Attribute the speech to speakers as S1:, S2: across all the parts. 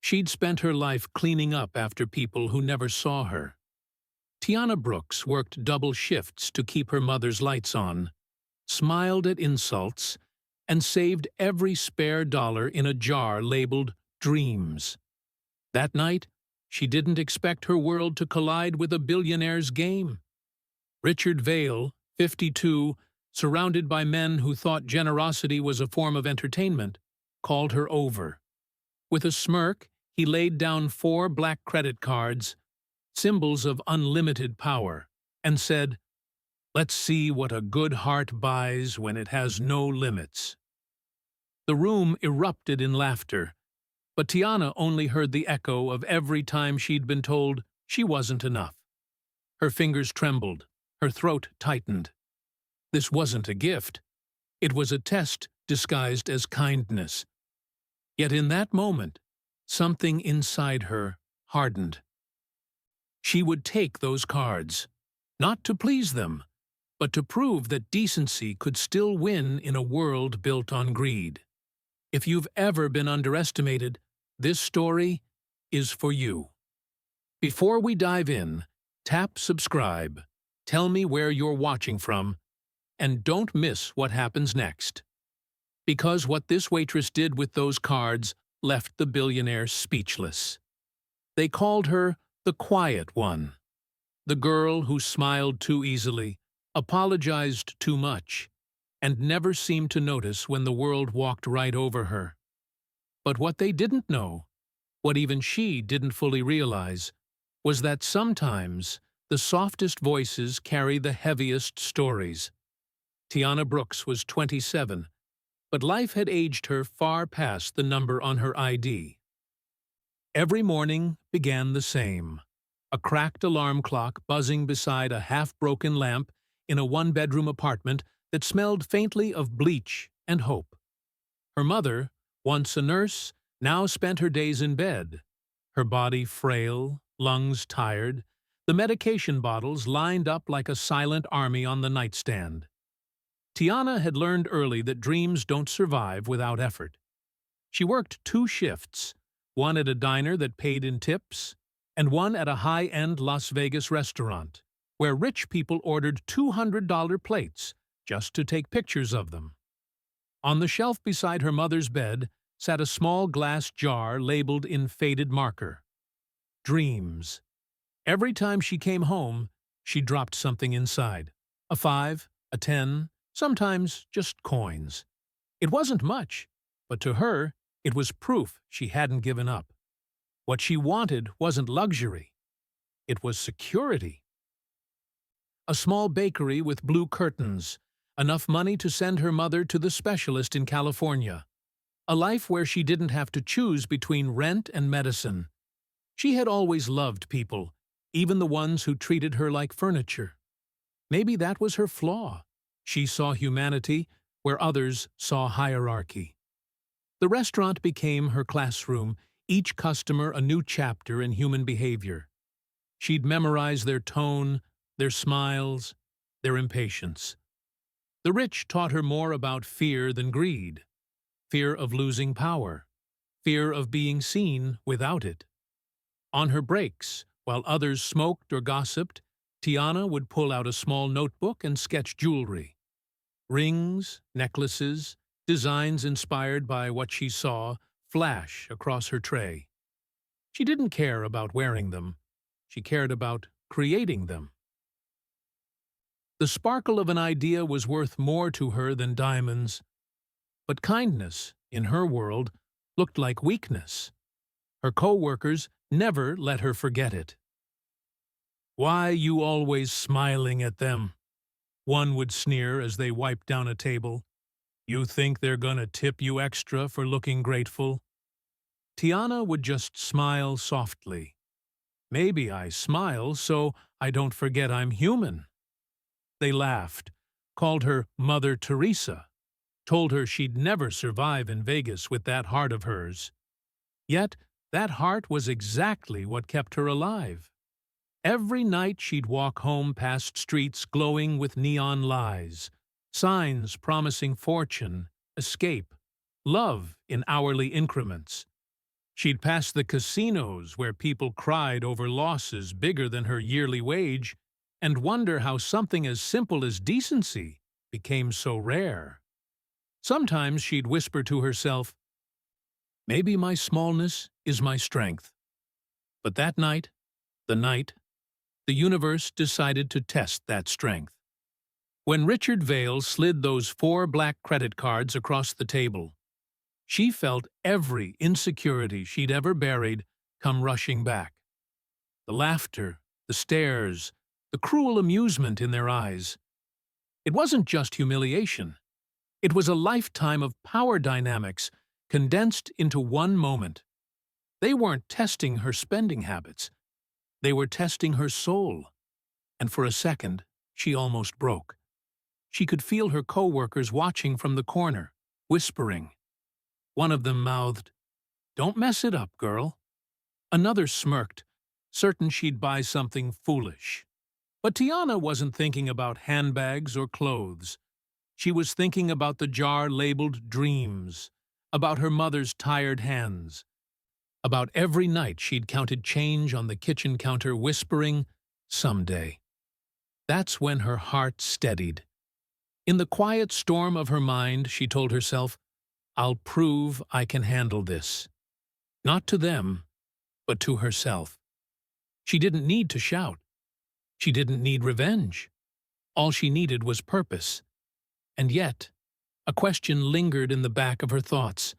S1: She'd spent her life cleaning up after people who never saw her. Tiana Brooks worked double shifts to keep her mother's lights on, smiled at insults, and saved every spare dollar in a jar labeled Dreams. That night, she didn't expect her world to collide with a billionaire's game. Richard Vale, 52, surrounded by men who thought generosity was a form of entertainment, called her over. With a smirk, he laid down 4 black credit cards, symbols of unlimited power, and said, "Let's see what a good heart buys when it has no limits." The room erupted in laughter, but Tiana only heard the echo of every time she'd been told she wasn't enough. Her fingers trembled, her throat tightened. This wasn't a gift. It was a test disguised as kindness. Yet in that moment, something inside her hardened. She would take those cards, not to please them, but to prove that decency could still win in a world built on greed. If you've ever been underestimated, this story is for you. Before we dive in, tap subscribe, tell me where you're watching from, and don't miss what happens next. Because what this waitress did with those cards left the billionaire speechless. They called her the quiet one, the girl who smiled too easily, apologized too much, and never seemed to notice when the world walked right over her. But what they didn't know, what even she didn't fully realize, was that sometimes the softest voices carry the heaviest stories. Tiana Brooks was 27, but life had aged her far past the number on her ID. Every morning began the same, a cracked alarm clock buzzing beside a half-broken lamp in a one-bedroom apartment that smelled faintly of bleach and hope. Her mother, once a nurse, now spent her days in bed, her body frail, lungs tired, the medication bottles lined up like a silent army on the nightstand. Tiana had learned early that dreams don't survive without effort. She worked 2 shifts, one at a diner that paid in tips, and one at a high-end Las Vegas restaurant, where rich people ordered $200 plates just to take pictures of them. On the shelf beside her mother's bed sat a small glass jar labeled in faded marker, Dreams. Every time she came home, she dropped something inside, a 5, a 10, sometimes just coins. It wasn't much, but to her, it was proof she hadn't given up. What she wanted wasn't luxury. It was security. A small bakery with blue curtains, enough money to send her mother to the specialist in California. A life where she didn't have to choose between rent and medicine. She had always loved people, even the ones who treated her like furniture. Maybe that was her flaw. She saw humanity where others saw hierarchy. The restaurant became her classroom, each customer a new chapter in human behavior. She'd memorize their tone, their smiles, their impatience. The rich taught her more about fear than greed, fear of losing power, fear of being seen without it. On her breaks, while others smoked or gossiped, Tiana would pull out a small notebook and sketch jewelry. Rings, necklaces, designs inspired by what she saw flash across her tray. She didn't care about wearing them. She cared about creating them. The sparkle of an idea was worth more to her than diamonds. But kindness, in her world, looked like weakness. Her co-workers never let her forget it. "Why you always smiling at them?" one would sneer as they wiped down a table. "You think they're gonna tip you extra for looking grateful?" Tiana would just smile softly. "Maybe I smile so I don't forget I'm human." They laughed, called her Mother Teresa, told her she'd never survive in Vegas with that heart of hers. Yet that heart was exactly what kept her alive. Every night she'd walk home past streets glowing with neon lies, signs promising fortune, escape, love in hourly increments. She'd pass the casinos where people cried over losses bigger than her yearly wage and wonder how something as simple as decency became so rare. Sometimes she'd whisper to herself, "Maybe my smallness is my strength." But that night, the universe decided to test that strength. When Richard Vale slid those 4 black credit cards across the table, she felt every insecurity she'd ever buried come rushing back. The laughter, the stares, the cruel amusement in their eyes. It wasn't just humiliation. It was a lifetime of power dynamics condensed into one moment. They weren't testing her spending habits. They were testing her soul. And for a second, she almost broke. She could feel her co-workers watching from the corner, whispering. One of them mouthed, "Don't mess it up, girl." Another smirked, certain she'd buy something foolish. But Tiana wasn't thinking about handbags or clothes. She was thinking about the jar labeled dreams, about her mother's tired hands, about every night she'd counted change on the kitchen counter whispering, "Someday." That's when her heart steadied. In the quiet storm of her mind, she told herself, "I'll prove I can handle this." Not to them, but to herself. She didn't need to shout. She didn't need revenge. All she needed was purpose. And yet, a question lingered in the back of her thoughts,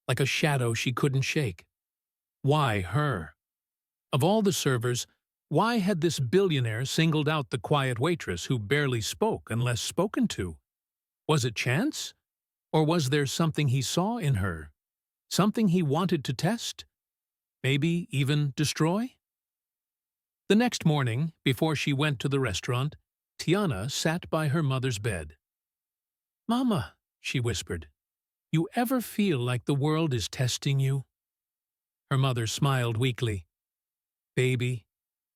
S1: like a shadow she couldn't shake. Why her? Of all the servers, why had this billionaire singled out the quiet waitress who barely spoke unless spoken to? Was it chance? Or was there something he saw in her? Something he wanted to test? Maybe even destroy? The next morning, before she went to the restaurant, Tiana sat by her mother's bed. "Mama," she whispered, "you ever feel like the world is testing you?" Her mother smiled weakly. "Baby,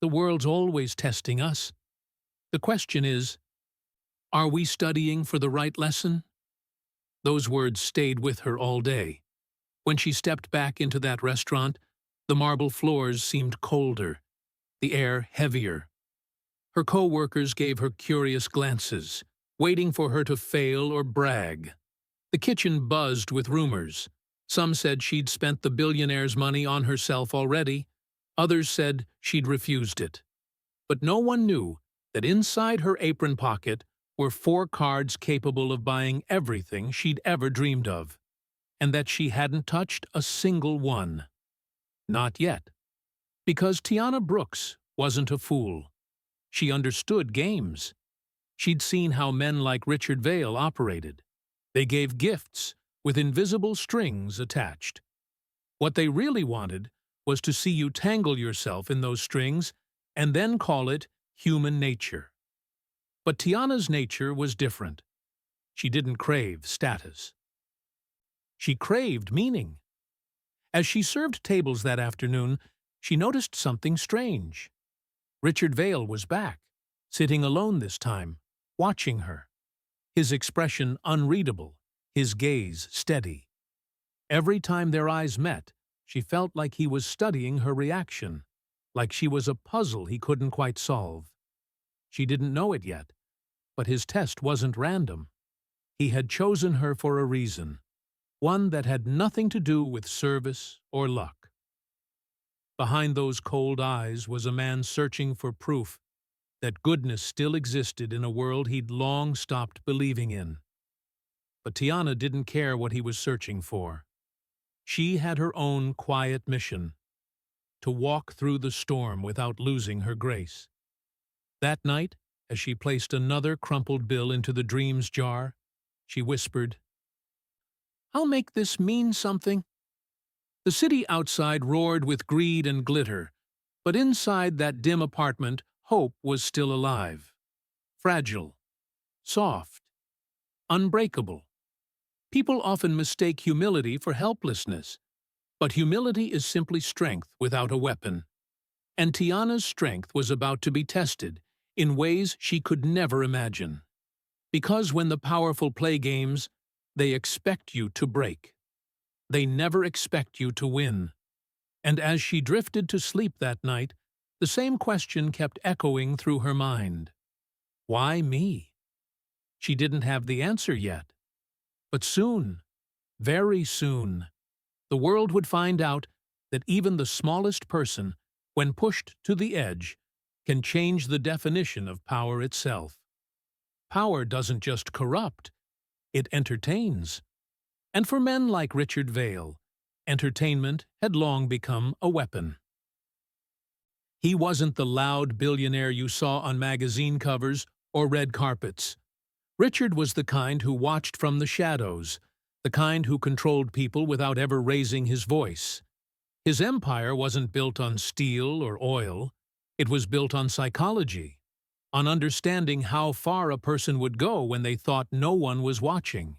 S1: the world's always testing us. The question is, are we studying for the right lesson?" Those words stayed with her all day. When she stepped back into that restaurant, the marble floors seemed colder, the air heavier. Her co-workers gave her curious glances, waiting for her to fail or brag. The kitchen buzzed with rumors. Some said she'd spent the billionaire's money on herself already. Others said she'd refused it. But no one knew that inside her apron pocket were 4 cards capable of buying everything she'd ever dreamed of, and that she hadn't touched a single one. Not yet. Because Tiana Brooks wasn't a fool. She understood games. She'd seen how men like Richard Vale operated. They gave gifts with invisible strings attached. What they really wanted was to see you tangle yourself in those strings and then call it human nature. But Tiana's nature was different. She didn't crave status. She craved meaning. As she served tables that afternoon, she noticed something strange. Richard Vale was back, sitting alone this time, watching her. His expression unreadable, his gaze steady. Every time their eyes met, she felt like he was studying her reaction, like she was a puzzle he couldn't quite solve. She didn't know it yet, but his test wasn't random. He had chosen her for a reason, one that had nothing to do with service or luck. Behind those cold eyes was a man searching for proof that goodness still existed in a world he'd long stopped believing in. But Tiana didn't care what he was searching for. She had her own quiet mission, to walk through the storm without losing her grace. That night, as she placed another crumpled bill into the dreams jar, she whispered, "I'll make this mean something." The city outside roared with greed and glitter, but inside that dim apartment, hope was still alive. Fragile, soft, unbreakable. People often mistake humility for helplessness, but humility is simply strength without a weapon. And Tiana's strength was about to be tested in ways she could never imagine. Because when the powerful play games, they expect you to break. They never expect you to win. And as she drifted to sleep that night, the same question kept echoing through her mind. Why me? She didn't have the answer yet. But soon, very soon, the world would find out that even the smallest person, when pushed to the edge, can change the definition of power itself. Power doesn't just corrupt, it entertains. And for men like Richard Vail, entertainment had long become a weapon. He wasn't the loud billionaire you saw on magazine covers or red carpets. Richard was the kind who watched from the shadows, the kind who controlled people without ever raising his voice. His empire wasn't built on steel or oil. It was built on psychology, on understanding how far a person would go when they thought no one was watching.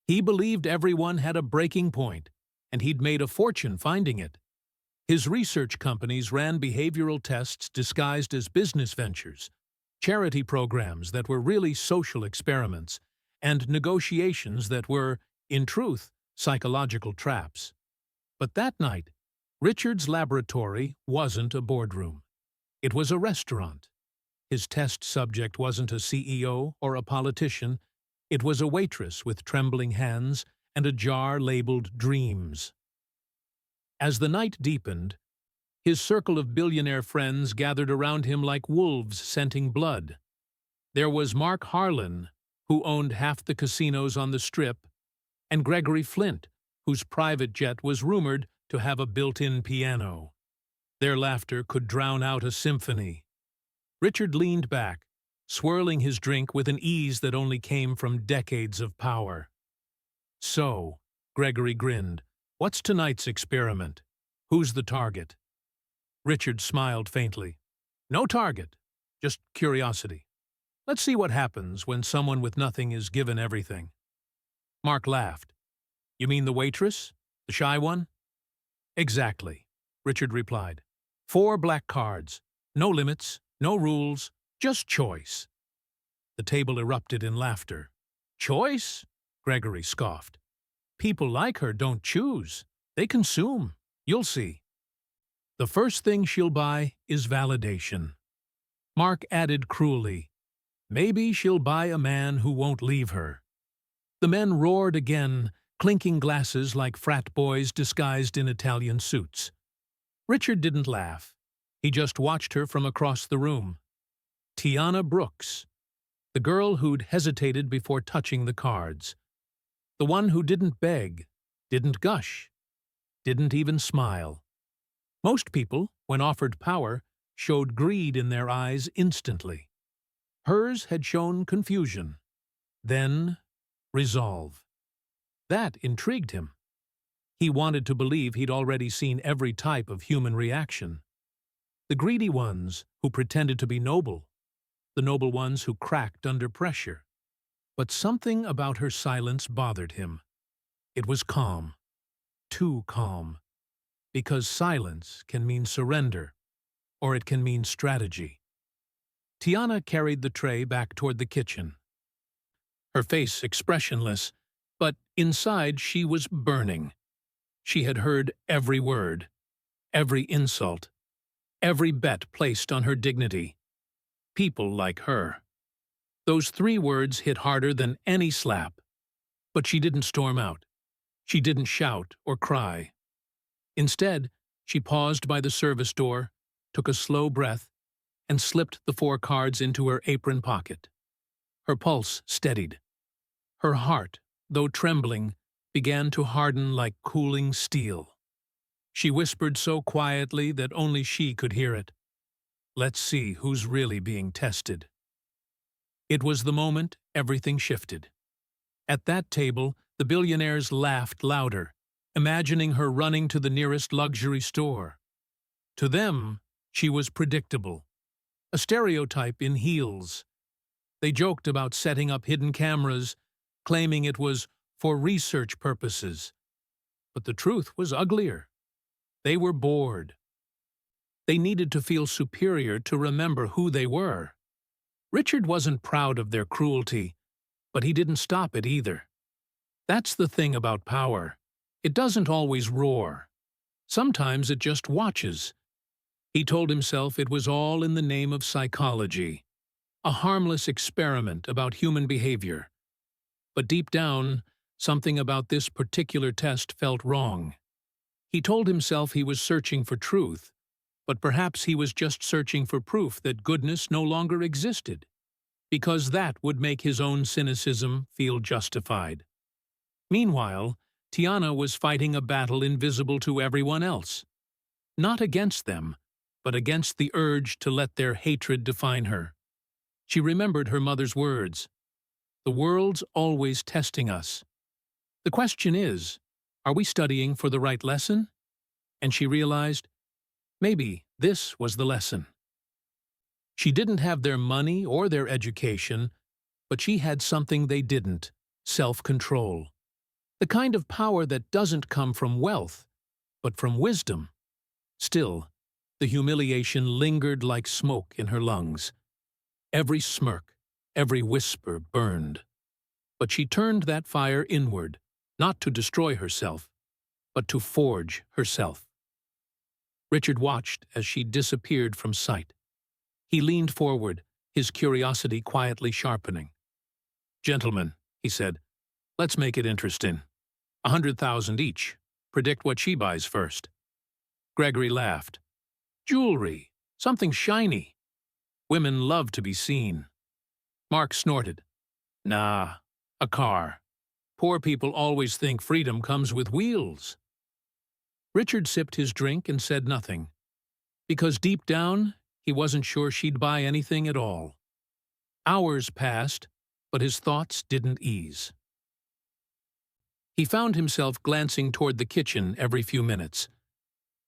S1: He believed everyone had a breaking point, and he'd made a fortune finding it. His research companies ran behavioral tests disguised as business ventures, charity programs that were really social experiments, and negotiations that were, in truth, psychological traps. But that night, Richard's laboratory wasn't a boardroom. It was a restaurant. His test subject wasn't a CEO or a politician. It was a waitress with trembling hands and a jar labeled Dreams. As the night deepened, his circle of billionaire friends gathered around him like wolves scenting blood. There was Mark Harlan, who owned half the casinos on the Strip, and Gregory Flint, whose private jet was rumored to have a built-in piano. Their laughter could drown out a symphony. Richard leaned back, swirling his drink with an ease that only came from decades of power. "So," Gregory grinned, "what's tonight's experiment? Who's the target?" Richard smiled faintly. "No target, just curiosity. Let's see what happens when someone with nothing is given everything." Mark laughed. "You mean the waitress? The shy one?" "Exactly," Richard replied. 4 black cards. No limits, no rules, just choice." The table erupted in laughter. "Choice?" Gregory scoffed. "People like her don't choose. They consume. You'll see." "The first thing she'll buy is validation." Mark added cruelly, "Maybe she'll buy a man who won't leave her." The men roared again, clinking glasses like frat boys disguised in Italian suits. Richard didn't laugh. He just watched her from across the room. Tiana Brooks, the girl who'd hesitated before touching the cards. The one who didn't beg, didn't gush, didn't even smile. Most people, when offered power, showed greed in their eyes instantly. Hers had shown confusion, then resolve. That intrigued him. He wanted to believe he'd already seen every type of human reaction. The greedy ones who pretended to be noble, the noble ones who cracked under pressure. But something about her silence bothered him. It was calm, too calm, because silence can mean surrender, or it can mean strategy. Tiana carried the tray back toward the kitchen. Her face expressionless, but inside she was burning. She had heard every word, every insult, every bet placed on her dignity. People like her. Those 3 words hit harder than any slap. But she didn't storm out. She didn't shout or cry. Instead, she paused by the service door, took a slow breath, and slipped the 4 cards into her apron pocket. Her pulse steadied. Her heart, though trembling, began to harden like cooling steel. She whispered so quietly that only she could hear it. "Let's see who's really being tested." It was the moment everything shifted. At that table, the billionaires laughed louder, imagining her running to the nearest luxury store. To them, she was predictable, a stereotype in heels. They joked about setting up hidden cameras, claiming it was for research purposes. But the truth was uglier. They were bored. They needed to feel superior to remember who they were. Richard wasn't proud of their cruelty, but he didn't stop it either. That's the thing about power. It doesn't always roar. Sometimes it just watches. He told himself it was all in the name of psychology, a harmless experiment about human behavior. But deep down, something about this particular test felt wrong. He told himself he was searching for truth, but perhaps he was just searching for proof that goodness no longer existed, because that would make his own cynicism feel justified. Meanwhile, Tiana was fighting a battle invisible to everyone else. Not against them, but against the urge to let their hatred define her. She remembered her mother's words. The world's always testing us. The question is, are we studying for the right lesson? And she realized, maybe this was the lesson. She didn't have their money or their education, but she had something they didn't: self-control. The kind of power that doesn't come from wealth, but from wisdom. Still, the humiliation lingered like smoke in her lungs. Every smirk, every whisper burned. But she turned that fire inward, not to destroy herself, but to forge herself. Richard watched as she disappeared from sight. He leaned forward, his curiosity quietly sharpening. "Gentlemen," he said, "let's make it interesting. 100,000 each. Predict what she buys first." Gregory laughed. "Jewelry. Something shiny. Women love to be seen." Mark snorted. "Nah, a car. Poor people always think freedom comes with wheels." Richard sipped his drink and said nothing, because deep down, he wasn't sure she'd buy anything at all. Hours passed, but his thoughts didn't ease. He found himself glancing toward the kitchen every few minutes.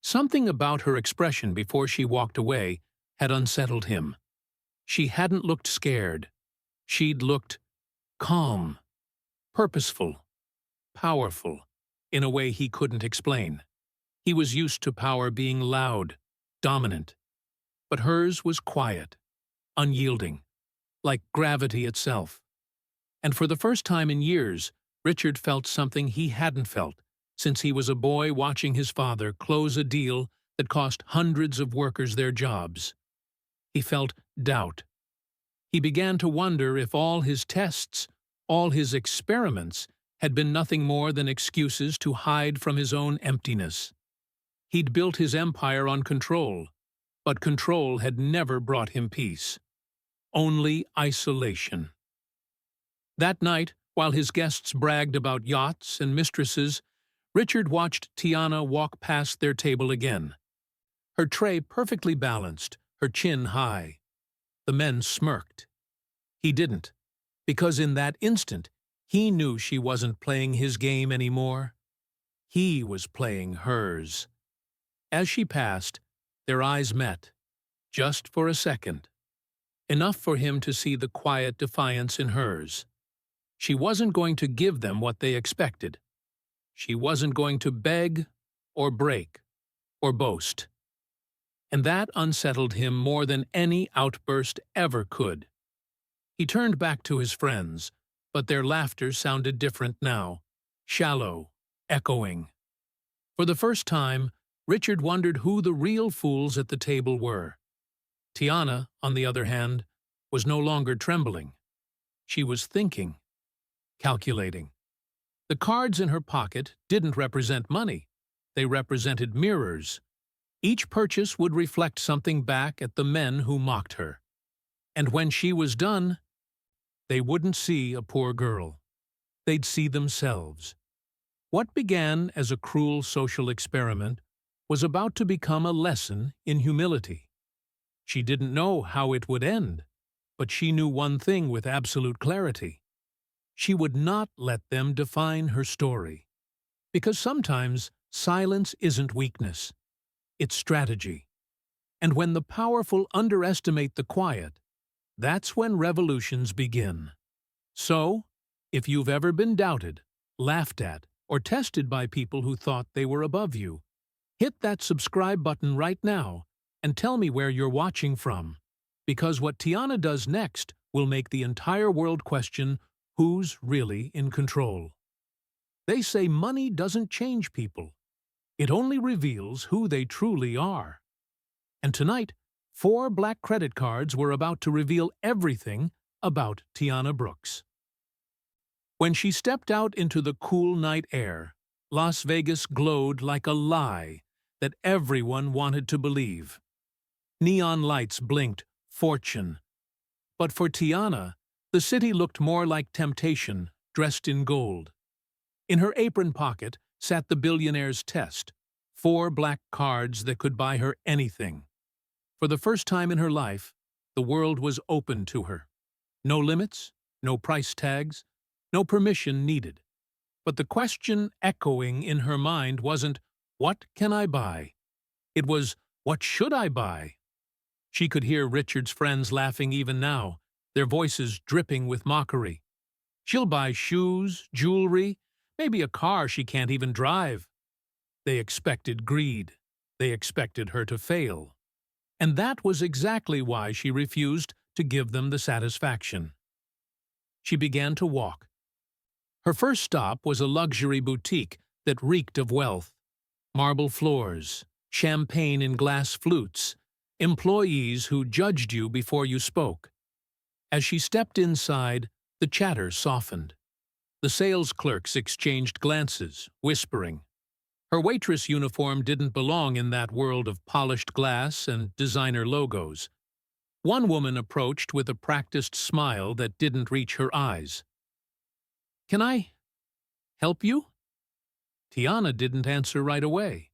S1: Something about her expression before she walked away had unsettled him. She hadn't looked scared. She'd looked calm, purposeful, powerful, in a way he couldn't explain. He was used to power being loud, dominant. But hers was quiet, unyielding, like gravity itself. And for the first time in years, Richard felt something he hadn't felt since he was a boy watching his father close a deal that cost hundreds of workers their jobs. He felt doubt. He began to wonder if all his tests, all his experiments, had been nothing more than excuses to hide from his own emptiness. He'd built his empire on control, but control had never brought him peace. Only isolation. That night, while his guests bragged about yachts and mistresses, Richard watched Tiana walk past their table again. Her tray perfectly balanced, her chin high. The men smirked. He didn't, because in that instant, he knew she wasn't playing his game anymore. He was playing hers. As she passed, their eyes met, just for a second. Enough for him to see the quiet defiance in hers. She wasn't going to give them what they expected. She wasn't going to beg, or break, or boast. And that unsettled him more than any outburst ever could. He turned back to his friends, but their laughter sounded different now, shallow, echoing. For the first time, Richard wondered who the real fools at the table were. Tiana, on the other hand, was no longer trembling. She was thinking, calculating. The cards in her pocket didn't represent money. They represented mirrors. Each purchase would reflect something back at the men who mocked her. And when she was done, they wouldn't see a poor girl. They'd see themselves. What began as a cruel social experiment was about to become a lesson in humility. She didn't know how it would end, but she knew one thing with absolute clarity. She would not let them define her story. Because sometimes silence isn't weakness. It's strategy. And when the powerful underestimate the quiet, that's when revolutions begin. So, if you've ever been doubted, laughed at, or tested by people who thought they were above you, hit that subscribe button right now and tell me where you're watching from. Because what Tiana does next will make the entire world question who's really in control. They say money doesn't change people. It only reveals who they truly are. And tonight, 4 black credit cards were about to reveal everything about Tiana Brooks. When she stepped out into the cool night air, Las Vegas glowed like a lie that everyone wanted to believe. Neon lights blinked fortune. But for Tiana, the city looked more like temptation, dressed in gold. In her apron pocket sat the billionaire's test, 4 black cards that could buy her anything. For the first time in her life, the world was open to her. No limits, no price tags, no permission needed. But the question echoing in her mind wasn't, "What can I buy?" It was, "What should I buy?" She could hear Richard's friends laughing even now, their voices dripping with mockery. She'll buy shoes, jewelry, maybe a car she can't even drive. They expected greed. They expected her to fail. And that was exactly why she refused to give them the satisfaction. She began to walk. Her first stop was a luxury boutique that reeked of wealth. Marble floors, champagne in glass flutes, employees who judged you before you spoke. As she stepped inside, the chatter softened. The sales clerks exchanged glances, whispering. Her waitress uniform didn't belong in that world of polished glass and designer logos. One woman approached with a practiced smile that didn't reach her eyes. "Can I help you?" Tiana didn't answer right away.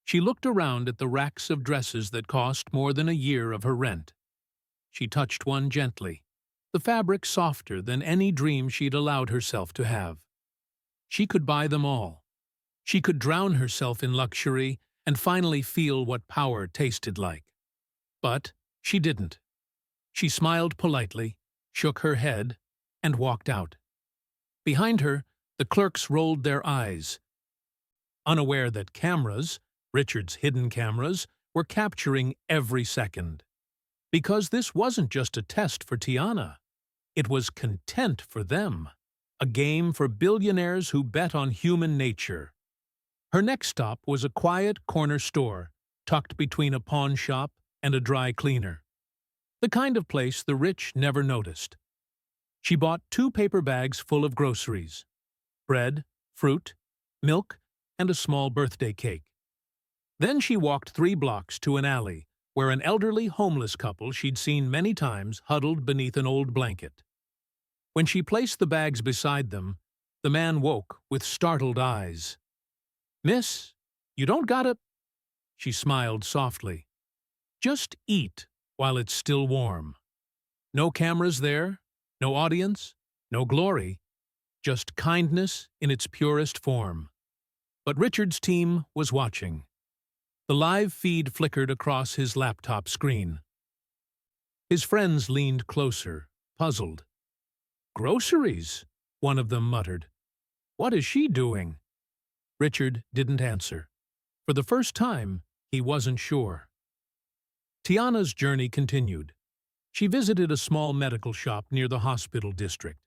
S1: She looked around at the racks of dresses that cost more than a year of her rent. She touched one gently, the fabric softer than any dream she'd allowed herself to have. She could buy them all. She could drown herself in luxury and finally feel what power tasted like. But she didn't. She smiled politely, shook her head, and walked out. Behind her, the clerks rolled their eyes, unaware that cameras, Richard's hidden cameras, were capturing every second. Because this wasn't just a test for Tiana. It was content for them, a game for billionaires who bet on human nature. Her next stop was a quiet corner store, tucked between a pawn shop and a dry cleaner. The kind of place the rich never noticed. She bought 2 paper bags full of groceries, bread, fruit, milk, and a small birthday cake. Then she walked 3 blocks to an alley where an elderly homeless couple she'd seen many times huddled beneath an old blanket. When she placed the bags beside them, the man woke with startled eyes. "Miss, you don't gotta—" She smiled softly. "Just eat while it's still warm. No cameras there, no audience, no glory, just kindness in its purest form." But Richard's team was watching. The live feed flickered across his laptop screen. His friends leaned closer, puzzled. "Groceries," one of them muttered. "What is she doing?" Richard didn't answer. For the first time, he wasn't sure. Tiana's journey continued. She visited a small medical shop near the hospital district,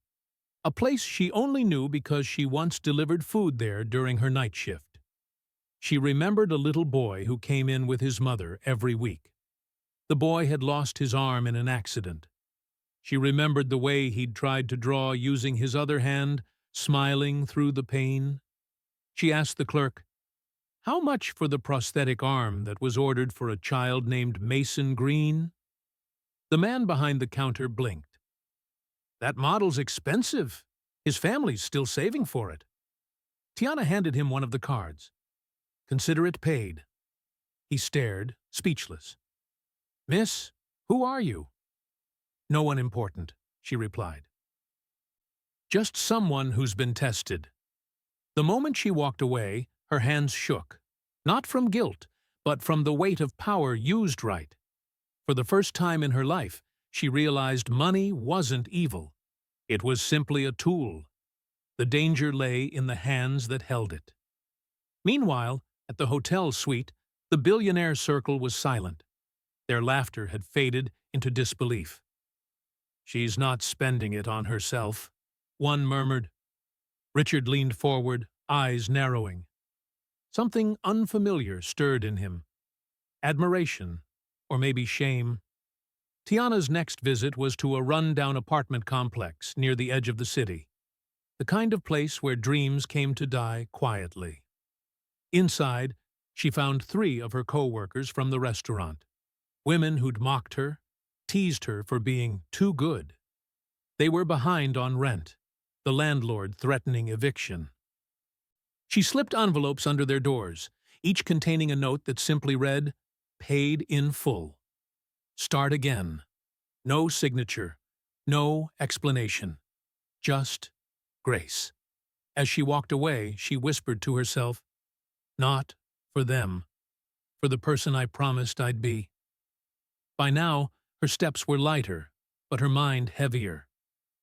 S1: a place she only knew because she once delivered food there during her night shift. She remembered a little boy who came in with his mother every week. The boy had lost his arm in an accident. She remembered the way he'd tried to draw using his other hand, smiling through the pain. She asked the clerk, "How much for the prosthetic arm that was ordered for a child named Mason Green?" The man behind the counter blinked. "That model's expensive. His family's still saving for it." Tiana handed him one of the cards. "Consider it paid." He stared, speechless. "Miss, who are you?" "No one important," she replied. "Just someone who's been tested." The moment she walked away, her hands shook, not from guilt, but from the weight of power used right. For the first time in her life, she realized money wasn't evil. It was simply a tool. The danger lay in the hands that held it. Meanwhile, at the hotel suite, the billionaire circle was silent. Their laughter had faded into disbelief. "She's not spending it on herself," one murmured. Richard leaned forward, eyes narrowing. Something unfamiliar stirred in him. Admiration, or maybe shame. Tiana's next visit was to a run-down apartment complex near the edge of the city, the kind of place where dreams came to die quietly. Inside, she found 3 of her co-workers from the restaurant, women who'd mocked her, teased her for being too good. They were behind on rent, the landlord threatening eviction. She slipped envelopes under their doors, each containing a note that simply read, "Paid in full. Start again." No signature, no explanation, just grace. As she walked away, she whispered to herself, "Not for them, for the person I promised I'd be." By now, her steps were lighter, but her mind heavier.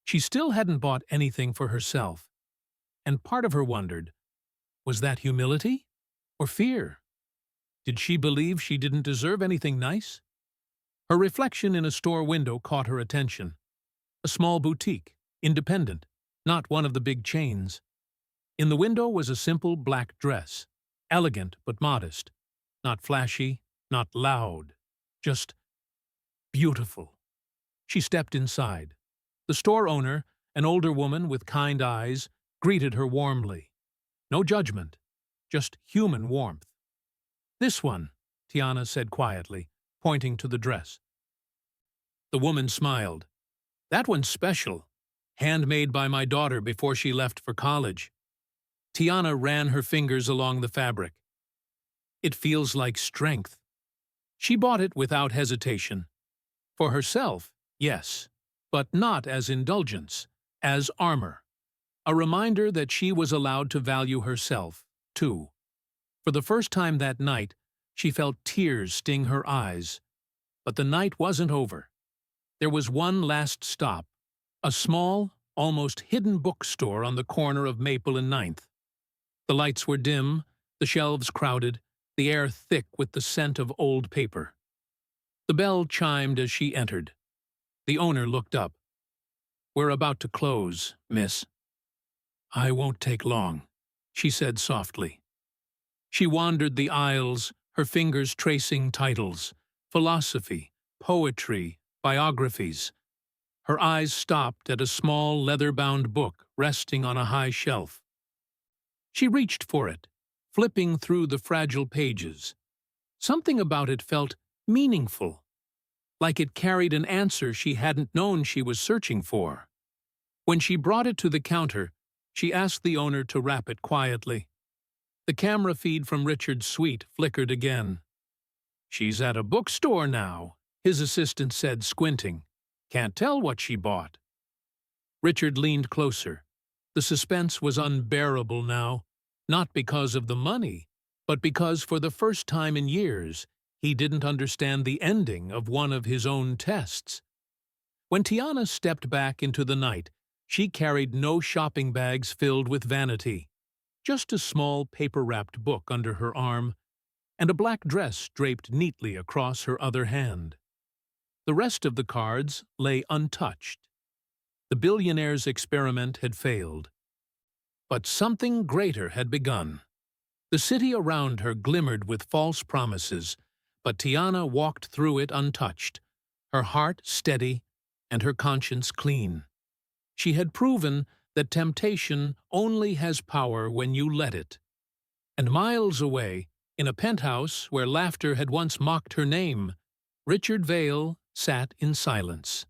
S1: She still hadn't bought anything for herself, and part of her wondered, was that humility or fear? Did she believe she didn't deserve anything nice? Her reflection in a store window caught her attention. A small boutique, independent, not one of the big chains. In the window was a simple black dress, elegant but modest, not flashy, not loud, just beautiful. She stepped inside. The store owner, an older woman with kind eyes, greeted her warmly. No judgment, just human warmth. "This one," Tiana said quietly, pointing to the dress. The woman smiled. "That one's special, handmade by my daughter before she left for college." Tiana ran her fingers along the fabric. "It feels like strength." She bought it without hesitation. For herself, yes, but not as indulgence, as armor. A reminder that she was allowed to value herself, too. For the first time that night, she felt tears sting her eyes. But the night wasn't over. There was one last stop, a small, almost hidden bookstore on the corner of Maple and Ninth. The lights were dim, the shelves crowded, the air thick with the scent of old paper. The bell chimed as she entered. The owner looked up. "We're about to close, miss." "I won't take long," she said softly. She wandered the aisles, her fingers tracing titles, philosophy, poetry, biographies. Her eyes stopped at a small leather-bound book resting on a high shelf. She reached for it, flipping through the fragile pages. Something about it felt meaningful, like it carried an answer she hadn't known she was searching for. When she brought it to the counter, she asked the owner to wrap it quietly. The camera feed from Richard's suite flickered again. "She's at a bookstore now," his assistant said, squinting. "Can't tell what she bought." Richard leaned closer. The suspense was unbearable now, not because of the money, but because for the first time in years, he didn't understand the ending of one of his own tests. When Tiana stepped back into the night, she carried no shopping bags filled with vanity, just a small paper-wrapped book under her arm, and a black dress draped neatly across her other hand. The rest of the cards lay untouched. The billionaire's experiment had failed. But something greater had begun. The city around her glimmered with false promises, but Tiana walked through it untouched, her heart steady and her conscience clean. She had proven that temptation only has power when you let it. And miles away, in a penthouse where laughter had once mocked her name, Richard Vail sat in silence.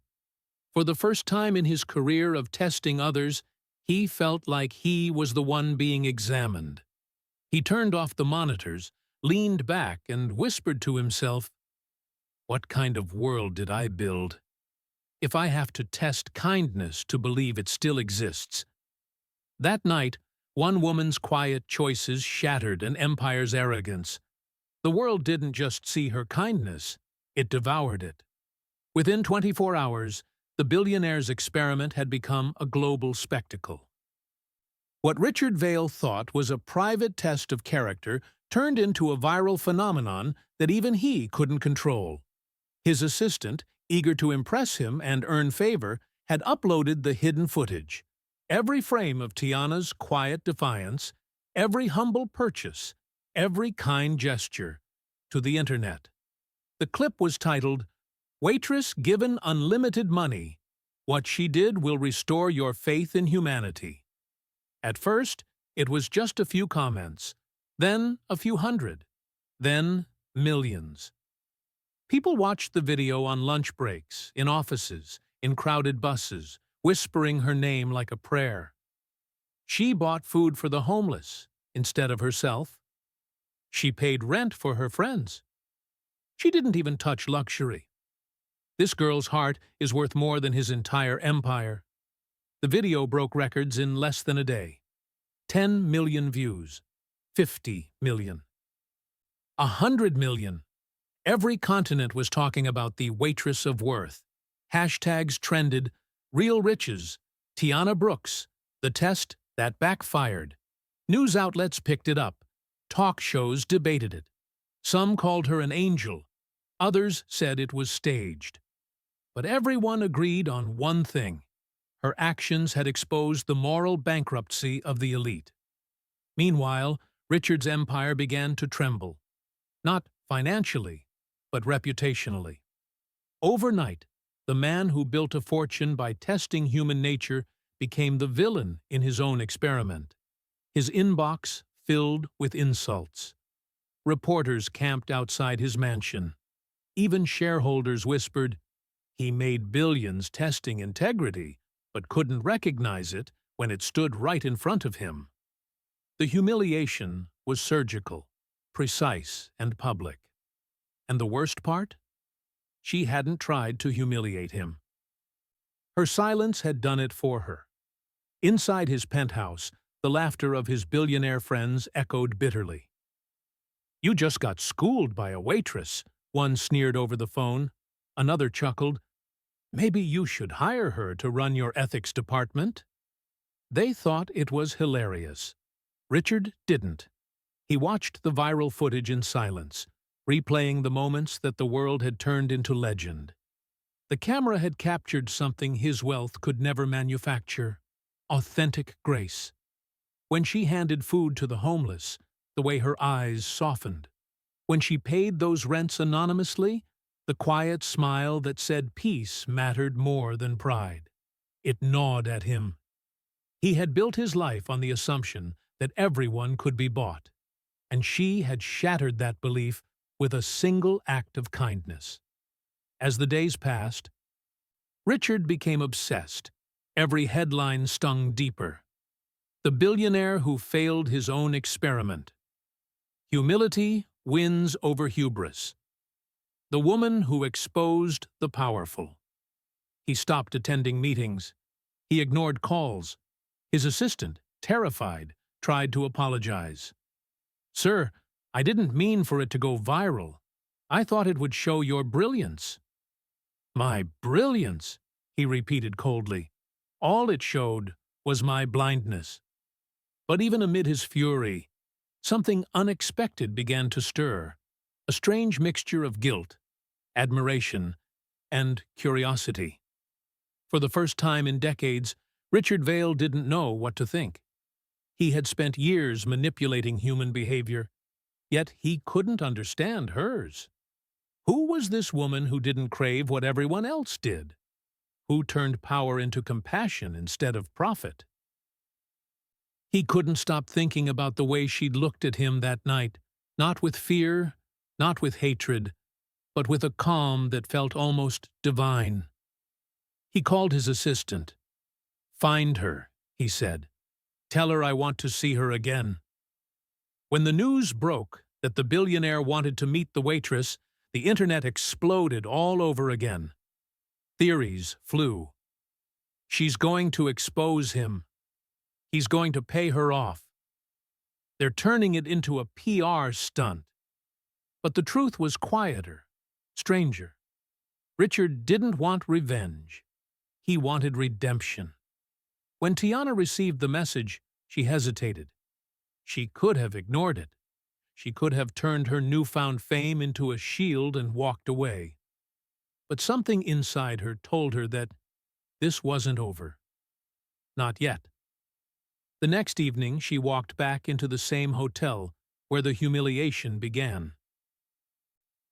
S1: For the first time in his career of testing others, he felt like he was the one being examined. He turned off the monitors, leaned back, and whispered to himself, "What kind of world did I build? If I have to test kindness to believe it still exists." That night, one woman's quiet choices shattered an empire's arrogance. The world didn't just see her kindness, it devoured it. Within 24 hours, the billionaire's experiment had become a global spectacle. What Richard Vail thought was a private test of character turned into a viral phenomenon that even he couldn't control. His assistant, eager to impress him and earn favor, had uploaded the hidden footage. Every frame of Tiana's quiet defiance, every humble purchase, every kind gesture to the internet. The clip was titled, "Waitress Given Unlimited Money. What She Did Will Restore Your Faith in Humanity." At first, it was just a few comments, then a few hundred, then millions. People watched the video on lunch breaks, in offices, in crowded buses, whispering her name like a prayer. She bought food for the homeless instead of herself. She paid rent for her friends. She didn't even touch luxury. This girl's heart is worth more than his entire empire. The video broke records in less than a day. 10 million views. 50 million. 100 million. Every continent was talking about the waitress of worth. Hashtags trended, real riches, Tiana Brooks, the test that backfired. News outlets picked it up. Talk shows debated it. Some called her an angel. Others said it was staged. But everyone agreed on one thing. Her actions had exposed the moral bankruptcy of the elite. Meanwhile, Richard's empire began to tremble. Not financially, but reputationally. Overnight, the man who built a fortune by testing human nature became the villain in his own experiment. His inbox filled with insults. Reporters camped outside his mansion. Even shareholders whispered, "He made billions testing integrity, but couldn't recognize it when it stood right in front of him." The humiliation was surgical, precise, and public. And the worst part? She hadn't tried to humiliate him. Her silence had done it for her. Inside his penthouse, the laughter of his billionaire friends echoed bitterly. "You just got schooled by a waitress," one sneered over the phone. Another chuckled, "Maybe you should hire her to run your ethics department." They thought it was hilarious. Richard didn't. He watched the viral footage in silence, replaying the moments that the world had turned into legend. The camera had captured something his wealth could never manufacture: authentic grace. When she handed food to the homeless, the way her eyes softened. When she paid those rents anonymously, the quiet smile that said peace mattered more than pride. It gnawed at him. He had built his life on the assumption that everyone could be bought, and she had shattered that belief with a single act of kindness. As the days passed, Richard became obsessed. Every headline stung deeper. The billionaire who failed his own experiment. Humility wins over hubris. The woman who exposed the powerful. He stopped attending meetings. He ignored calls. His assistant, terrified, tried to apologize. "Sir, I didn't mean for it to go viral. I thought it would show your brilliance." "My brilliance," he repeated coldly. "All it showed was my blindness." But even amid his fury, something unexpected began to stir, a strange mixture of guilt, admiration, and curiosity. For the first time in decades, Richard Vail didn't know what to think. He had spent years manipulating human behavior, yet he couldn't understand hers. Who was this woman who didn't crave what everyone else did? Who turned power into compassion instead of profit? He couldn't stop thinking about the way she'd looked at him that night, not with fear, not with hatred, but with a calm that felt almost divine. He called his assistant. "Find her," he said. "Tell her I want to see her again." When the news broke that the billionaire wanted to meet the waitress, the internet exploded all over again. Theories flew. She's going to expose him. He's going to pay her off. They're turning it into a PR stunt. But the truth was quieter, stranger. Richard didn't want revenge. He wanted redemption. When Tiana received the message, she hesitated. She could have ignored it. She could have turned her newfound fame into a shield and walked away. But something inside her told her that this wasn't over. Not yet. The next evening, she walked back into the same hotel, where the humiliation began.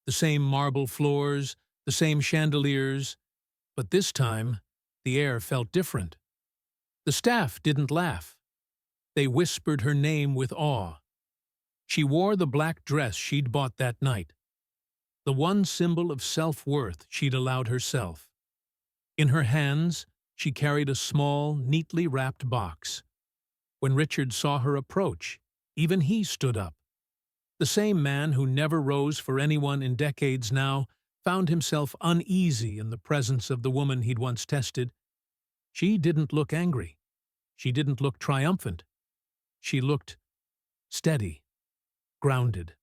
S1: The same marble floors, the same chandeliers, but this time the air felt different. The staff didn't laugh. They whispered her name with awe. She wore the black dress she'd bought that night, the one symbol of self-worth she'd allowed herself. In her hands, she carried a small, neatly wrapped box. When Richard saw her approach, even he stood up. The same man who never rose for anyone in decades now found himself uneasy in the presence of the woman he'd once tested. She didn't look angry. She didn't look triumphant. She looked steady, grounded,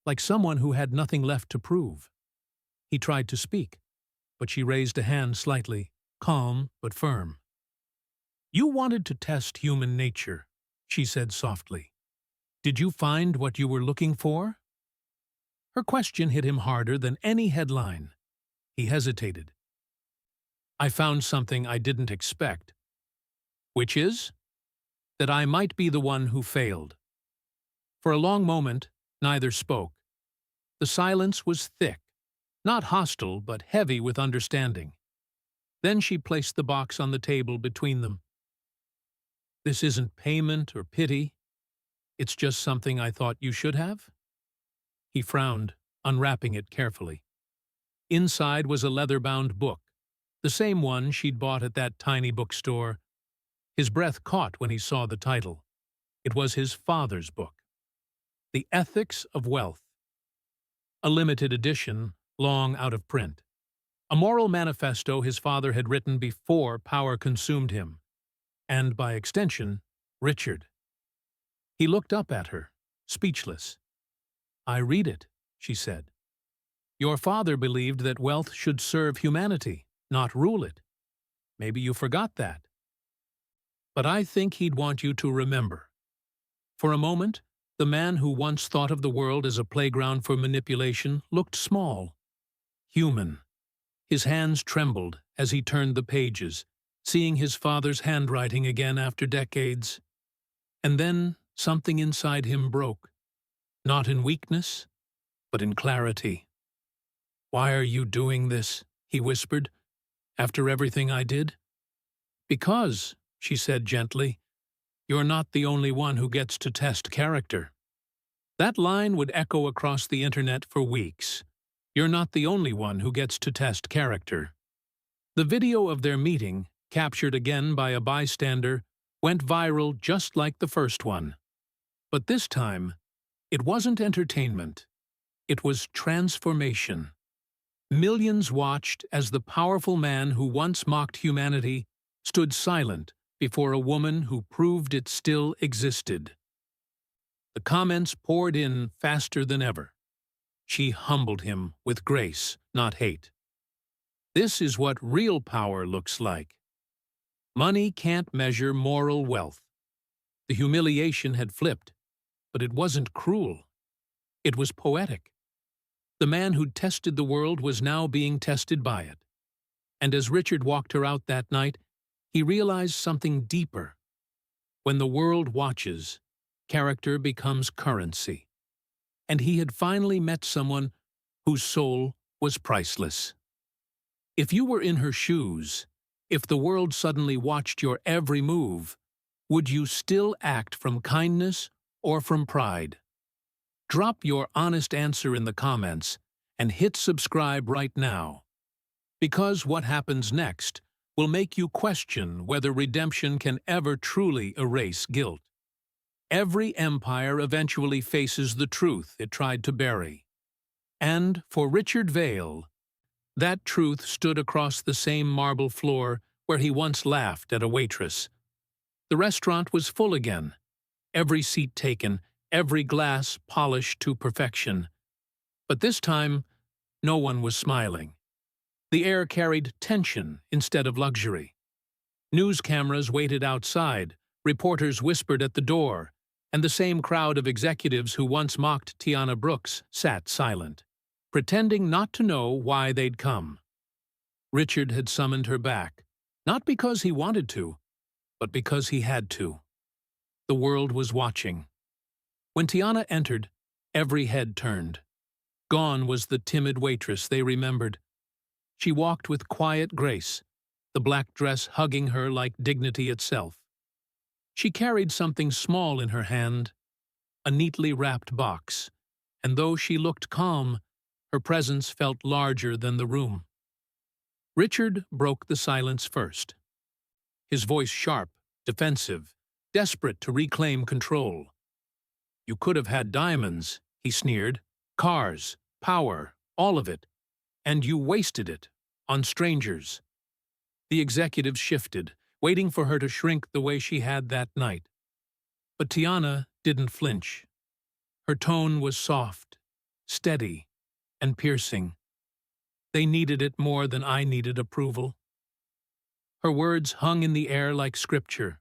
S1: like someone who had nothing left to prove. He tried to speak, but she raised a hand slightly, calm but firm. "You wanted to test human nature," she said softly. "Did you find what you were looking for?" Her question hit him harder than any headline. He hesitated. "I found something I didn't expect." "Which is?" "That I might be the one who failed." For a long moment, neither spoke. The silence was thick, not hostile but heavy with understanding. Then she placed the box on the table between them. "This isn't payment or pity. It's just something I thought you should have?" He frowned, unwrapping it carefully. Inside was a leather-bound book, the same one she'd bought at that tiny bookstore. His breath caught when he saw the title. It was his father's book. The Ethics of Wealth. A limited edition, long out of print. A moral manifesto his father had written before power consumed him, and by extension, Richard. He looked up at her, speechless. "I read it," she said. "Your father believed that wealth should serve humanity, not rule it. Maybe you forgot that. But I think he'd want you to remember." For a moment, the man who once thought of the world as a playground for manipulation looked small, human. His hands trembled as he turned the pages, seeing his father's handwriting again after decades. And then something inside him broke, not in weakness, but in clarity. "Why are you doing this?" he whispered. "After everything I did?" "Because," she said gently, "you're not the only one who gets to test character." That line would echo across the internet for weeks. You're not the only one who gets to test character. The video of their meeting, captured again by a bystander, went viral just like the first one. But this time, it wasn't entertainment. It was transformation. Millions watched as the powerful man who once mocked humanity stood silent before a woman who proved it still existed. The comments poured in faster than ever. She humbled him with grace, not hate. This is what real power looks like. Money can't measure moral wealth. The humiliation had flipped, but it wasn't cruel. It was poetic. The man who'd tested the world was now being tested by it. And as Richard walked her out that night, he realized something deeper. When the world watches, character becomes currency. And he had finally met someone whose soul was priceless. If you were in her shoes, if the world suddenly watched your every move, would you still act from kindness or from pride? Drop your honest answer in the comments and hit subscribe right now. Because what happens next will make you question whether redemption can ever truly erase guilt. Every empire eventually faces the truth it tried to bury. And for Richard Vale, that truth stood across the same marble floor where he once laughed at a waitress. The restaurant was full again, every seat taken, every glass polished to perfection. But this time, no one was smiling. The air carried tension instead of luxury. News cameras waited outside, reporters whispered at the door, and the same crowd of executives who once mocked Tiana Brooks sat silent, pretending not to know why they'd come. Richard had summoned her back, not because he wanted to, but because he had to. The world was watching. When Tiana entered, every head turned. Gone was the timid waitress they remembered. She walked with quiet grace, the black dress hugging her like dignity itself. She carried something small in her hand, a neatly wrapped box, and though she looked calm, her presence felt larger than the room. Richard broke the silence first. His voice sharp, defensive, desperate to reclaim control. "You could have had diamonds," he sneered, "cars, power, all of it, and you wasted it on strangers." The executive shifted, waiting for her to shrink the way she had that night. But Tiana didn't flinch. Her tone was soft, steady, and piercing. They needed it more than I needed approval. Her words hung in the air like scripture.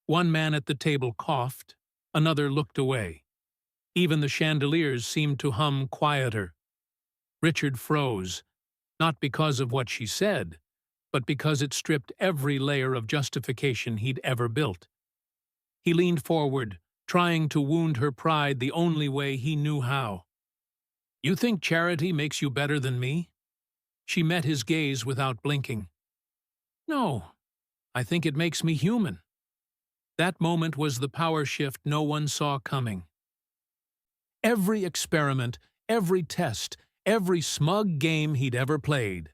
S1: One man at the table coughed, another looked away. Even the chandeliers seemed to hum quieter. Richard froze, not because of what she said, but because it stripped every layer of justification he'd ever built. He leaned forward, trying to wound her pride the only way he knew how. "You think charity makes you better than me?" She met his gaze without blinking. "No, I think it makes me human." That moment was the power shift no one saw coming. Every experiment, every test, every smug game he'd ever played,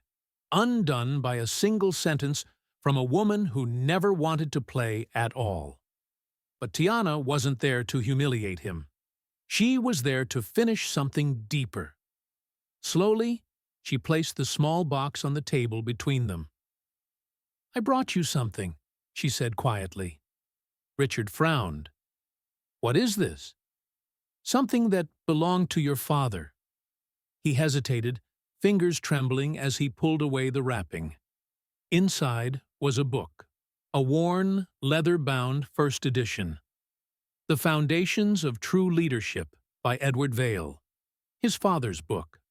S1: undone by a single sentence from a woman who never wanted to play at all. But Tiana wasn't there to humiliate him. She was there to finish something deeper. Slowly, she placed the small box on the table between them. "I brought you something," she said quietly. Richard frowned. "What is this?" "Something that belonged to your father." He hesitated, fingers trembling as he pulled away the wrapping. Inside was a book, a worn, leather-bound first edition. The Foundations of True Leadership by Edward Vail, his father's book.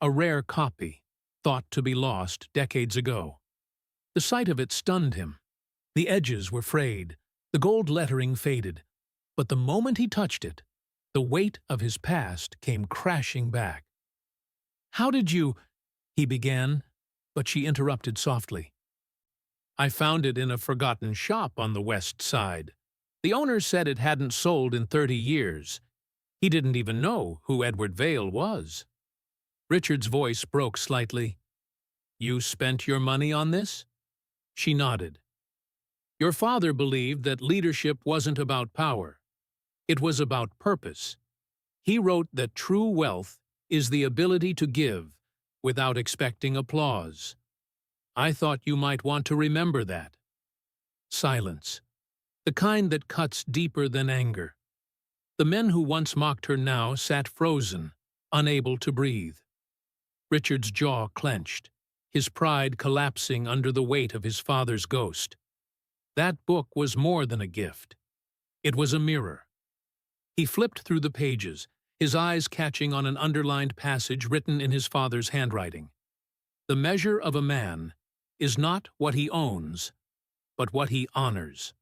S1: A rare copy, thought to be lost decades ago. The sight of it stunned him. The edges were frayed, the gold lettering faded, but the moment he touched it, the weight of his past came crashing back. "How did you—" he began, but she interrupted softly. "I found it in a forgotten shop on the west side. The owner said it hadn't sold in 30 years. He didn't even know who Edward Vail was." Richard's voice broke slightly. "You spent your money on this?" She nodded. "Your father believed that leadership wasn't about power. It was about purpose. He wrote that true wealth is the ability to give without expecting applause. I thought you might want to remember that." Silence. The kind that cuts deeper than anger. The men who once mocked her now sat frozen, unable to breathe. Richard's jaw clenched, his pride collapsing under the weight of his father's ghost. That book was more than a gift. It was a mirror. He flipped through the pages, his eyes catching on an underlined passage written in his father's handwriting. "The measure of a man is not what he owns, but what he honors."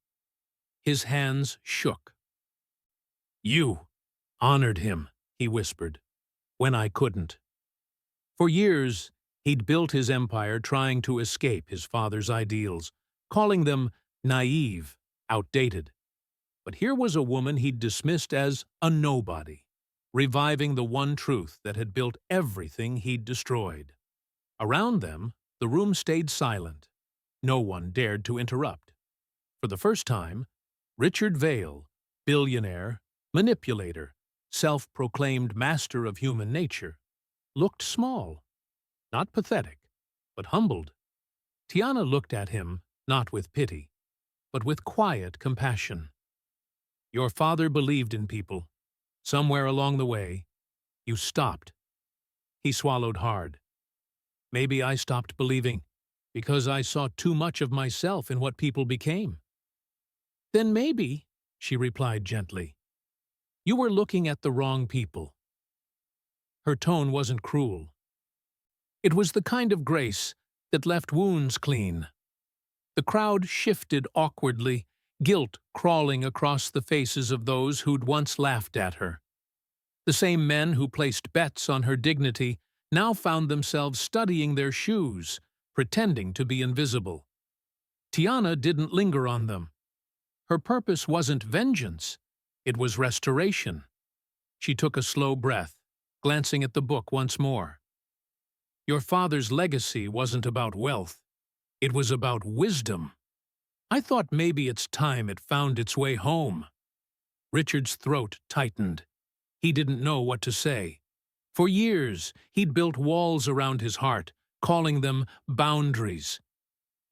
S1: His hands shook. "You honored him," he whispered, "when I couldn't." For years, he'd built his empire trying to escape his father's ideals, calling them naive, outdated. But here was a woman he'd dismissed as a nobody, reviving the one truth that had built everything he'd destroyed. Around them, the room stayed silent. No one dared to interrupt. For the first time, Richard Vail, billionaire, manipulator, self-proclaimed master of human nature, looked small, not pathetic, but humbled. Tiana looked at him, not with pity, but with quiet compassion. "Your father believed in people. Somewhere along the way, you stopped." He swallowed hard. "Maybe I stopped believing because I saw too much of myself in what people became." "Then maybe," she replied gently, "you were looking at the wrong people." Her tone wasn't cruel. It was the kind of grace that left wounds clean. The crowd shifted awkwardly, guilt crawling across the faces of those who'd once laughed at her. The same men who placed bets on her dignity now found themselves studying their shoes, pretending to be invisible. Tiana didn't linger on them. Her purpose wasn't vengeance, it was restoration. She took a slow breath, glancing at the book once more. Your father's legacy wasn't about wealth. It was about wisdom. I thought maybe it's time it found its way home. Richard's throat tightened. He didn't know what to say. For years, he'd built walls around his heart, calling them boundaries.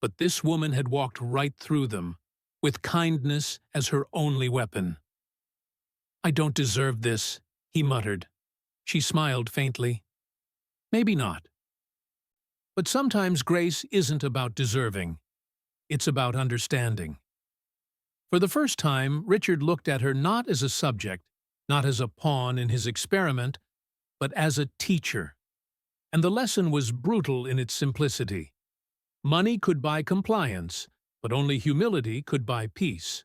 S1: But this woman had walked right through them, with kindness as her only weapon. I don't deserve this, he muttered. She smiled faintly. Maybe not. But sometimes grace isn't about deserving. It's about understanding. For the first time, Richard looked at her not as a subject, not as a pawn in his experiment, but as a teacher. And the lesson was brutal in its simplicity. Money could buy compliance, but only humility could buy peace.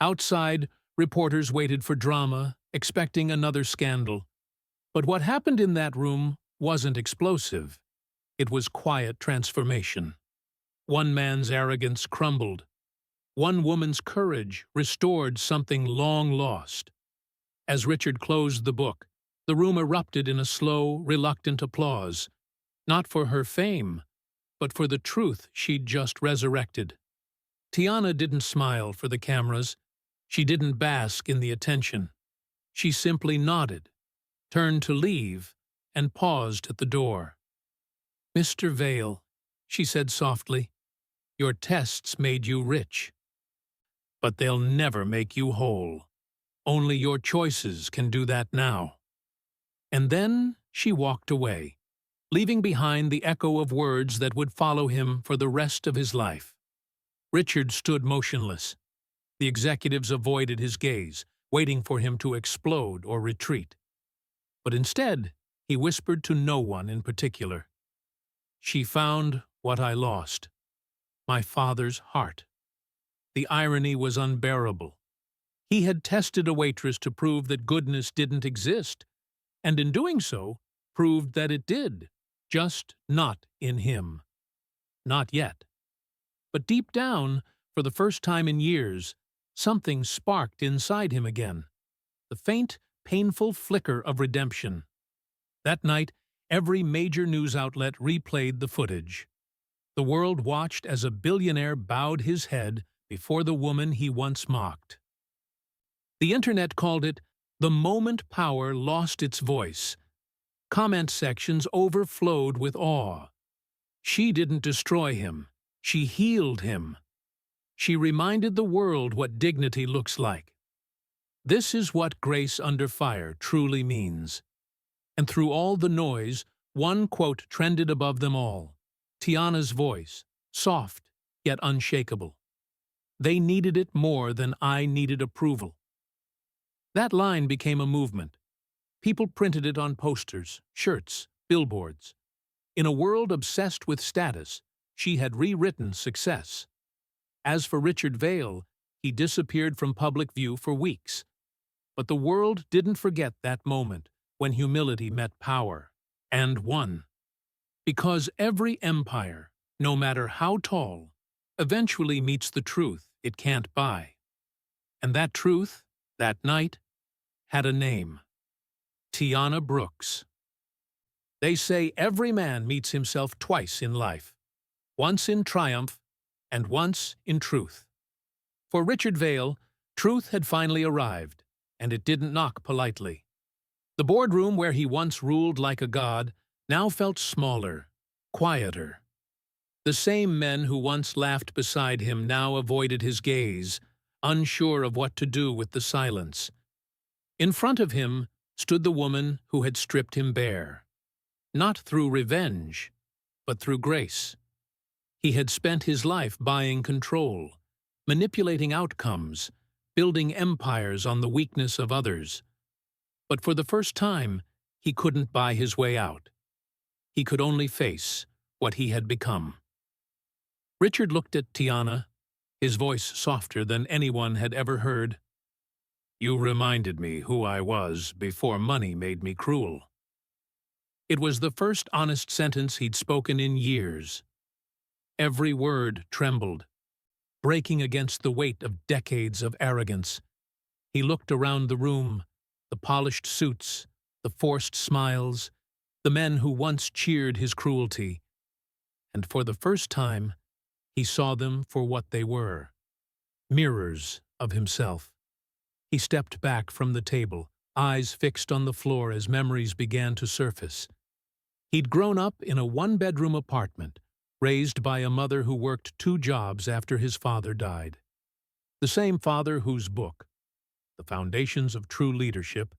S1: Outside, reporters waited for drama, expecting another scandal. But what happened in that room wasn't explosive. It was quiet transformation. One man's arrogance crumbled. One woman's courage restored something long lost. As Richard closed the book, the room erupted in a slow, reluctant applause, not for her fame, but for the truth she'd just resurrected. Tiana didn't smile for the cameras. She didn't bask in the attention. She simply nodded, turned to leave, and paused at the door. Mr. Vale, she said softly, your tests made you rich. But they'll never make you whole. Only your choices can do that now. And then she walked away, leaving behind the echo of words that would follow him for the rest of his life. Richard stood motionless. The executives avoided his gaze, waiting for him to explode or retreat. But instead, he whispered to no one in particular. She found what I lost. My father's heart. The irony was unbearable. He had tested a waitress to prove that goodness didn't exist, and in doing so, proved that it did, just not in him. Not yet. But deep down, for the first time in years, something sparked inside him again. The faint, painful flicker of redemption. That night, every major news outlet replayed the footage. The world watched as a billionaire bowed his head before the woman he once mocked. The internet called it the moment power lost its voice. Comment sections overflowed with awe. She didn't destroy him. She healed him. She reminded the world what dignity looks like. This is what grace under fire truly means. And through all the noise, one quote trended above them all. Tiana's voice, soft yet unshakable. They needed it more than I needed approval. That line became a movement. People printed it on posters, shirts, billboards. In a world obsessed with status, she had rewritten success. As for Richard Vale, he disappeared from public view for weeks. But the world didn't forget that moment when humility met power, and won. Because every empire, no matter how tall, eventually meets the truth it can't buy. And that truth, that night, had a name. Tiana Brooks. They say every man meets himself twice in life, once in triumph and once in truth. For Richard Vale, truth had finally arrived, and it didn't knock politely. The boardroom where he once ruled like a god now felt smaller, quieter. The same men who once laughed beside him now avoided his gaze, unsure of what to do with the silence. In front of him stood the woman who had stripped him bare. Not through revenge, but through grace. He had spent his life buying control, manipulating outcomes, building empires on the weakness of others. But for the first time, he couldn't buy his way out. He could only face what he had become. Richard looked at Tiana, his voice softer than anyone had ever heard. "You reminded me who I was before money made me cruel." It was the first honest sentence he'd spoken in years. Every word trembled, breaking against the weight of decades of arrogance. He looked around the room, the polished suits, the forced smiles, the men who once cheered his cruelty, and for the first time he saw them for what they were, mirrors of himself. He stepped back from the table, eyes fixed on the floor as memories began to surface. He'd grown up in a one-bedroom apartment, raised by a mother who worked 2 jobs after his father died. The same father whose book, The Foundations of True Leadership,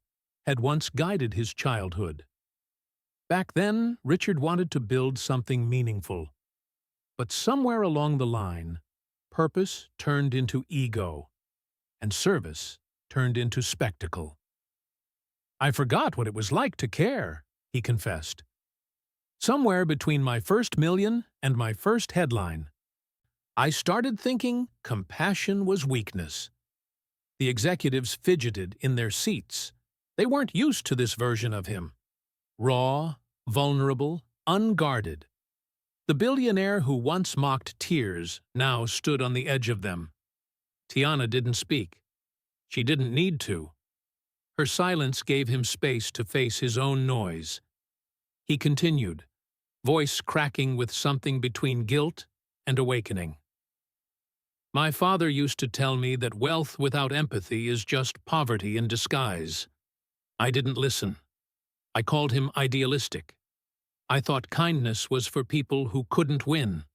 S1: had once guided his childhood. Back then, Richard wanted to build something meaningful. But somewhere along the line, purpose turned into ego, and service turned into spectacle. "I forgot what it was like to care," he confessed. "Somewhere between my first million and my first headline, I started thinking compassion was weakness." The executives fidgeted in their seats. They weren't used to this version of him. Raw, vulnerable, unguarded. The billionaire who once mocked tears now stood on the edge of them. Tiana didn't speak. She didn't need to. Her silence gave him space to face his own noise. He continued, voice cracking with something between guilt and awakening. "My father used to tell me that wealth without empathy is just poverty in disguise. I didn't listen. I called him idealistic. I thought kindness was for people who couldn't win."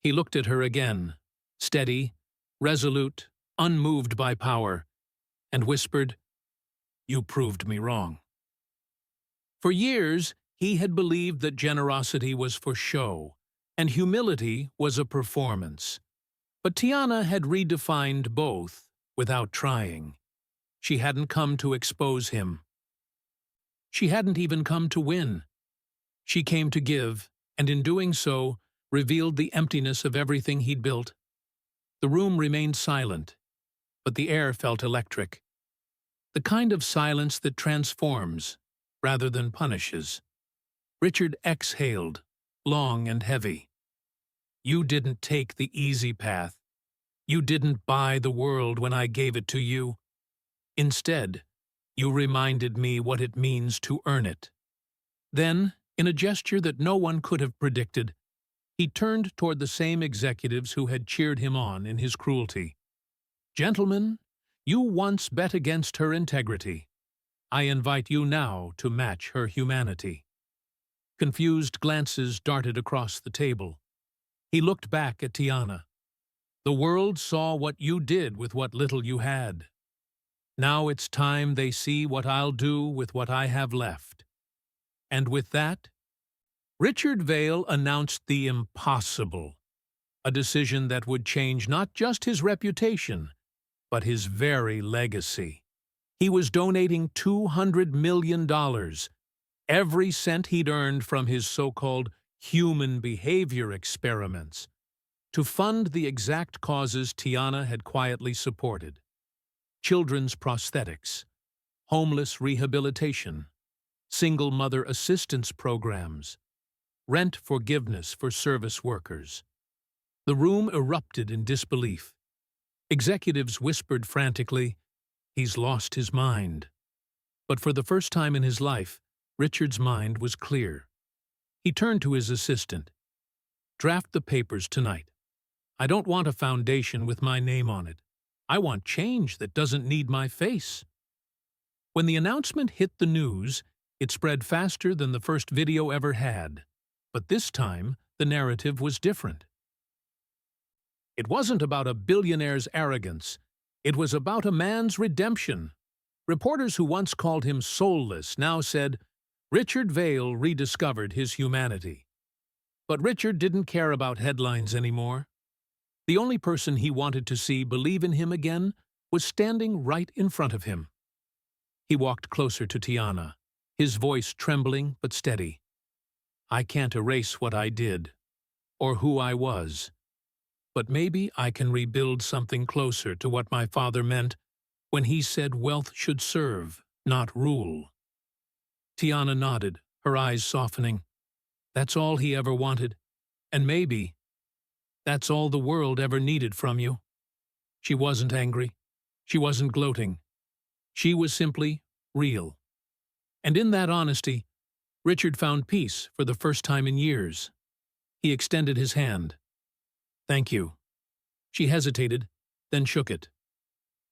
S1: He looked at her again, steady, resolute, unmoved by power, and whispered, "You proved me wrong." For years, he had believed that generosity was for show, and humility was a performance. But Tiana had redefined both without trying. She hadn't come to expose him. She hadn't even come to win. She came to give, and in doing so, revealed the emptiness of everything he'd built. The room remained silent, but the air felt electric. The kind of silence that transforms rather than punishes. Richard exhaled, long and heavy. "You didn't take the easy path. You didn't buy the world when I gave it to you. Instead, you reminded me what it means to earn it." Then, in a gesture that no one could have predicted, he turned toward the same executives who had cheered him on in his cruelty. "Gentlemen, you once bet against her integrity. I invite you now to match her humanity." Confused glances darted across the table. He looked back at Tiana. "The world saw what you did with what little you had. Now it's time they see what I'll do with what I have left." And with that, Richard Vail announced the impossible, a decision that would change not just his reputation, but his very legacy. He was donating $200 million, every cent he'd earned from his so-called human behavior experiments, to fund the exact causes Tiana had quietly supported: children's prosthetics, homeless rehabilitation, single mother assistance programs, rent forgiveness for service workers. The room erupted in disbelief. Executives whispered frantically, "He's lost his mind." But for the first time in his life, Richard's mind was clear. He turned to his assistant. "Draft the papers tonight. I don't want a foundation with my name on it. I want change that doesn't need my face." When the announcement hit the news, it spread faster than the first video ever had. But this time, the narrative was different. It wasn't about a billionaire's arrogance. It was about a man's redemption. Reporters who once called him soulless now said, Richard Vail rediscovered his humanity. But Richard didn't care about headlines anymore. The only person he wanted to see believe in him again was standing right in front of him. He walked closer to Tiana, his voice trembling but steady. "I can't erase what I did, or who I was. but maybe I can rebuild something closer to what my father meant when he said wealth should serve, not rule. Tiana nodded, her eyes softening. That's all he ever wanted, and maybe that's all the world ever needed from you. She wasn't angry. She wasn't gloating. She was simply real. And in that honesty, Richard found peace for the first time in years. He extended his hand. Thank you. She hesitated, then shook it.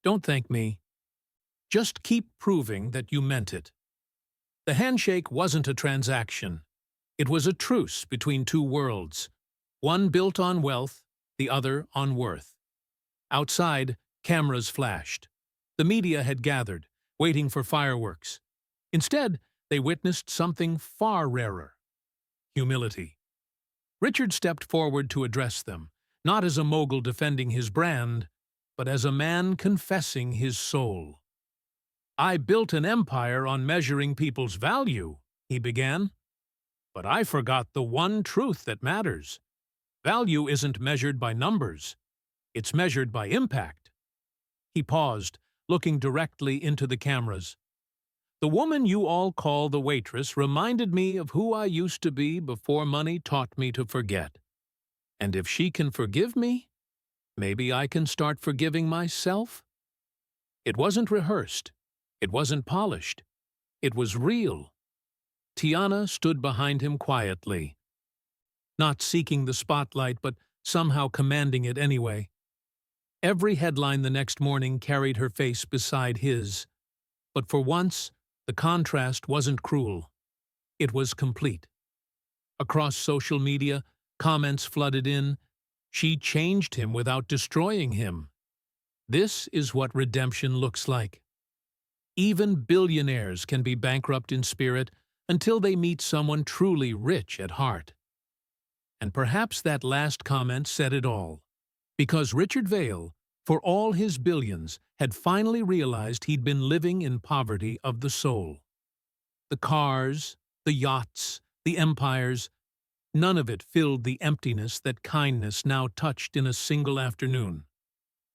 S1: Don't thank me. Just keep proving that you meant it. The handshake wasn't a transaction. It was a truce between two worlds, one built on wealth, the other on worth. Outside, cameras flashed. The media had gathered, waiting for fireworks. Instead, they witnessed something far rarer: humility. Richard stepped forward to address them, not as a mogul defending his brand, but as a man confessing his soul. I built an empire on measuring people's value, he began. But I forgot the one truth that matters. Value isn't measured by numbers. It's measured by impact. He paused, looking directly into the cameras. The woman you all call the waitress reminded me of who I used to be before money taught me to forget. And if she can forgive me, maybe I can start forgiving myself? It wasn't rehearsed. It wasn't polished. It was real. Tiana stood behind him quietly, not seeking the spotlight, but somehow commanding it anyway. Every headline the next morning carried her face beside his, but for once, the contrast wasn't cruel. It was complete. Across social media, comments flooded in. She changed him without destroying him. This is what redemption looks like. Even billionaires can be bankrupt in spirit until they meet someone truly rich at heart. And perhaps that last comment said it all, because Richard Vail, for all his billions, had finally realized he'd been living in poverty of the soul. The cars, the yachts, the empires, none of it filled the emptiness that kindness now touched in a single afternoon.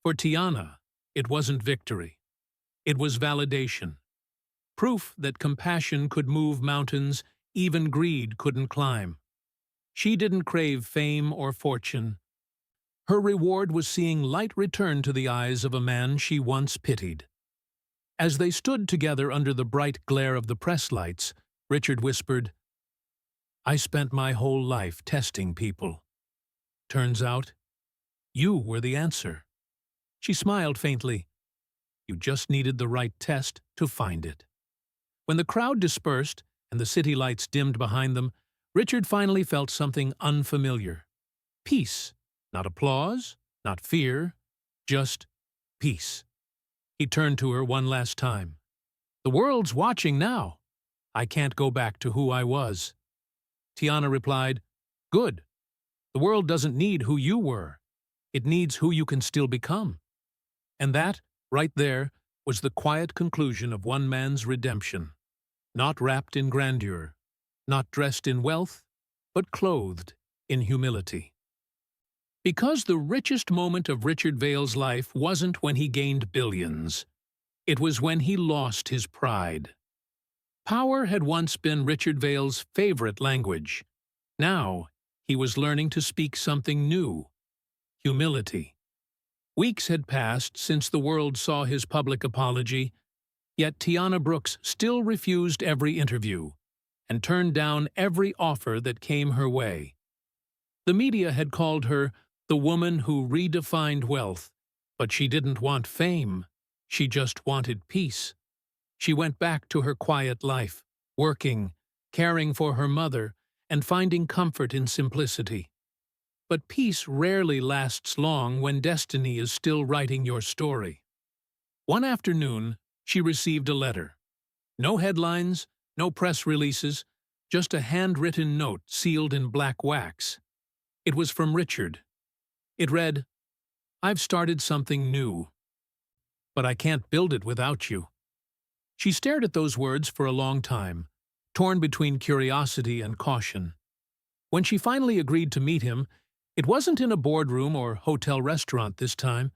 S1: For Tiana, it wasn't victory. It was validation. Proof that compassion could move mountains even greed couldn't climb. She didn't crave fame or fortune. Her reward was seeing light return to the eyes of a man she once pitied. As they stood together under the bright glare of the press lights, Richard whispered, I spent my whole life testing people. Turns out, you were the answer. She smiled faintly. You just needed the right test to find it. When the crowd dispersed and the city lights dimmed behind them, Richard finally felt something unfamiliar. Peace. Not applause, not fear, just peace. He turned to her one last time. The world's watching now. I can't go back to who I was. Tiana replied, Good. The world doesn't need who you were. It needs who you can still become. And that, right there, was the quiet conclusion of one man's redemption. Not wrapped in grandeur, not dressed in wealth, but clothed in humility. Because the richest moment of Richard Vail's life wasn't when he gained billions. It was when he lost his pride. Power had once been Richard Vail's favorite language. Now, he was learning to speak something new: humility. Weeks had passed since the world saw his public apology, yet Tiana Brooks still refused every interview and turned down every offer that came her way. The media had called her the woman who redefined wealth, but she didn't want fame. She just wanted peace. She went back to her quiet life, working, caring for her mother, and finding comfort in simplicity. But peace rarely lasts long when destiny is still writing your story. One afternoon, she received a letter. No headlines, no press releases, just a handwritten note sealed in black wax. It was from Richard. It read, I've started something new, but I can't build it without you. She stared at those words for a long time, torn between curiosity and caution. When she finally agreed to meet him, It wasn't in a boardroom or hotel restaurant this time.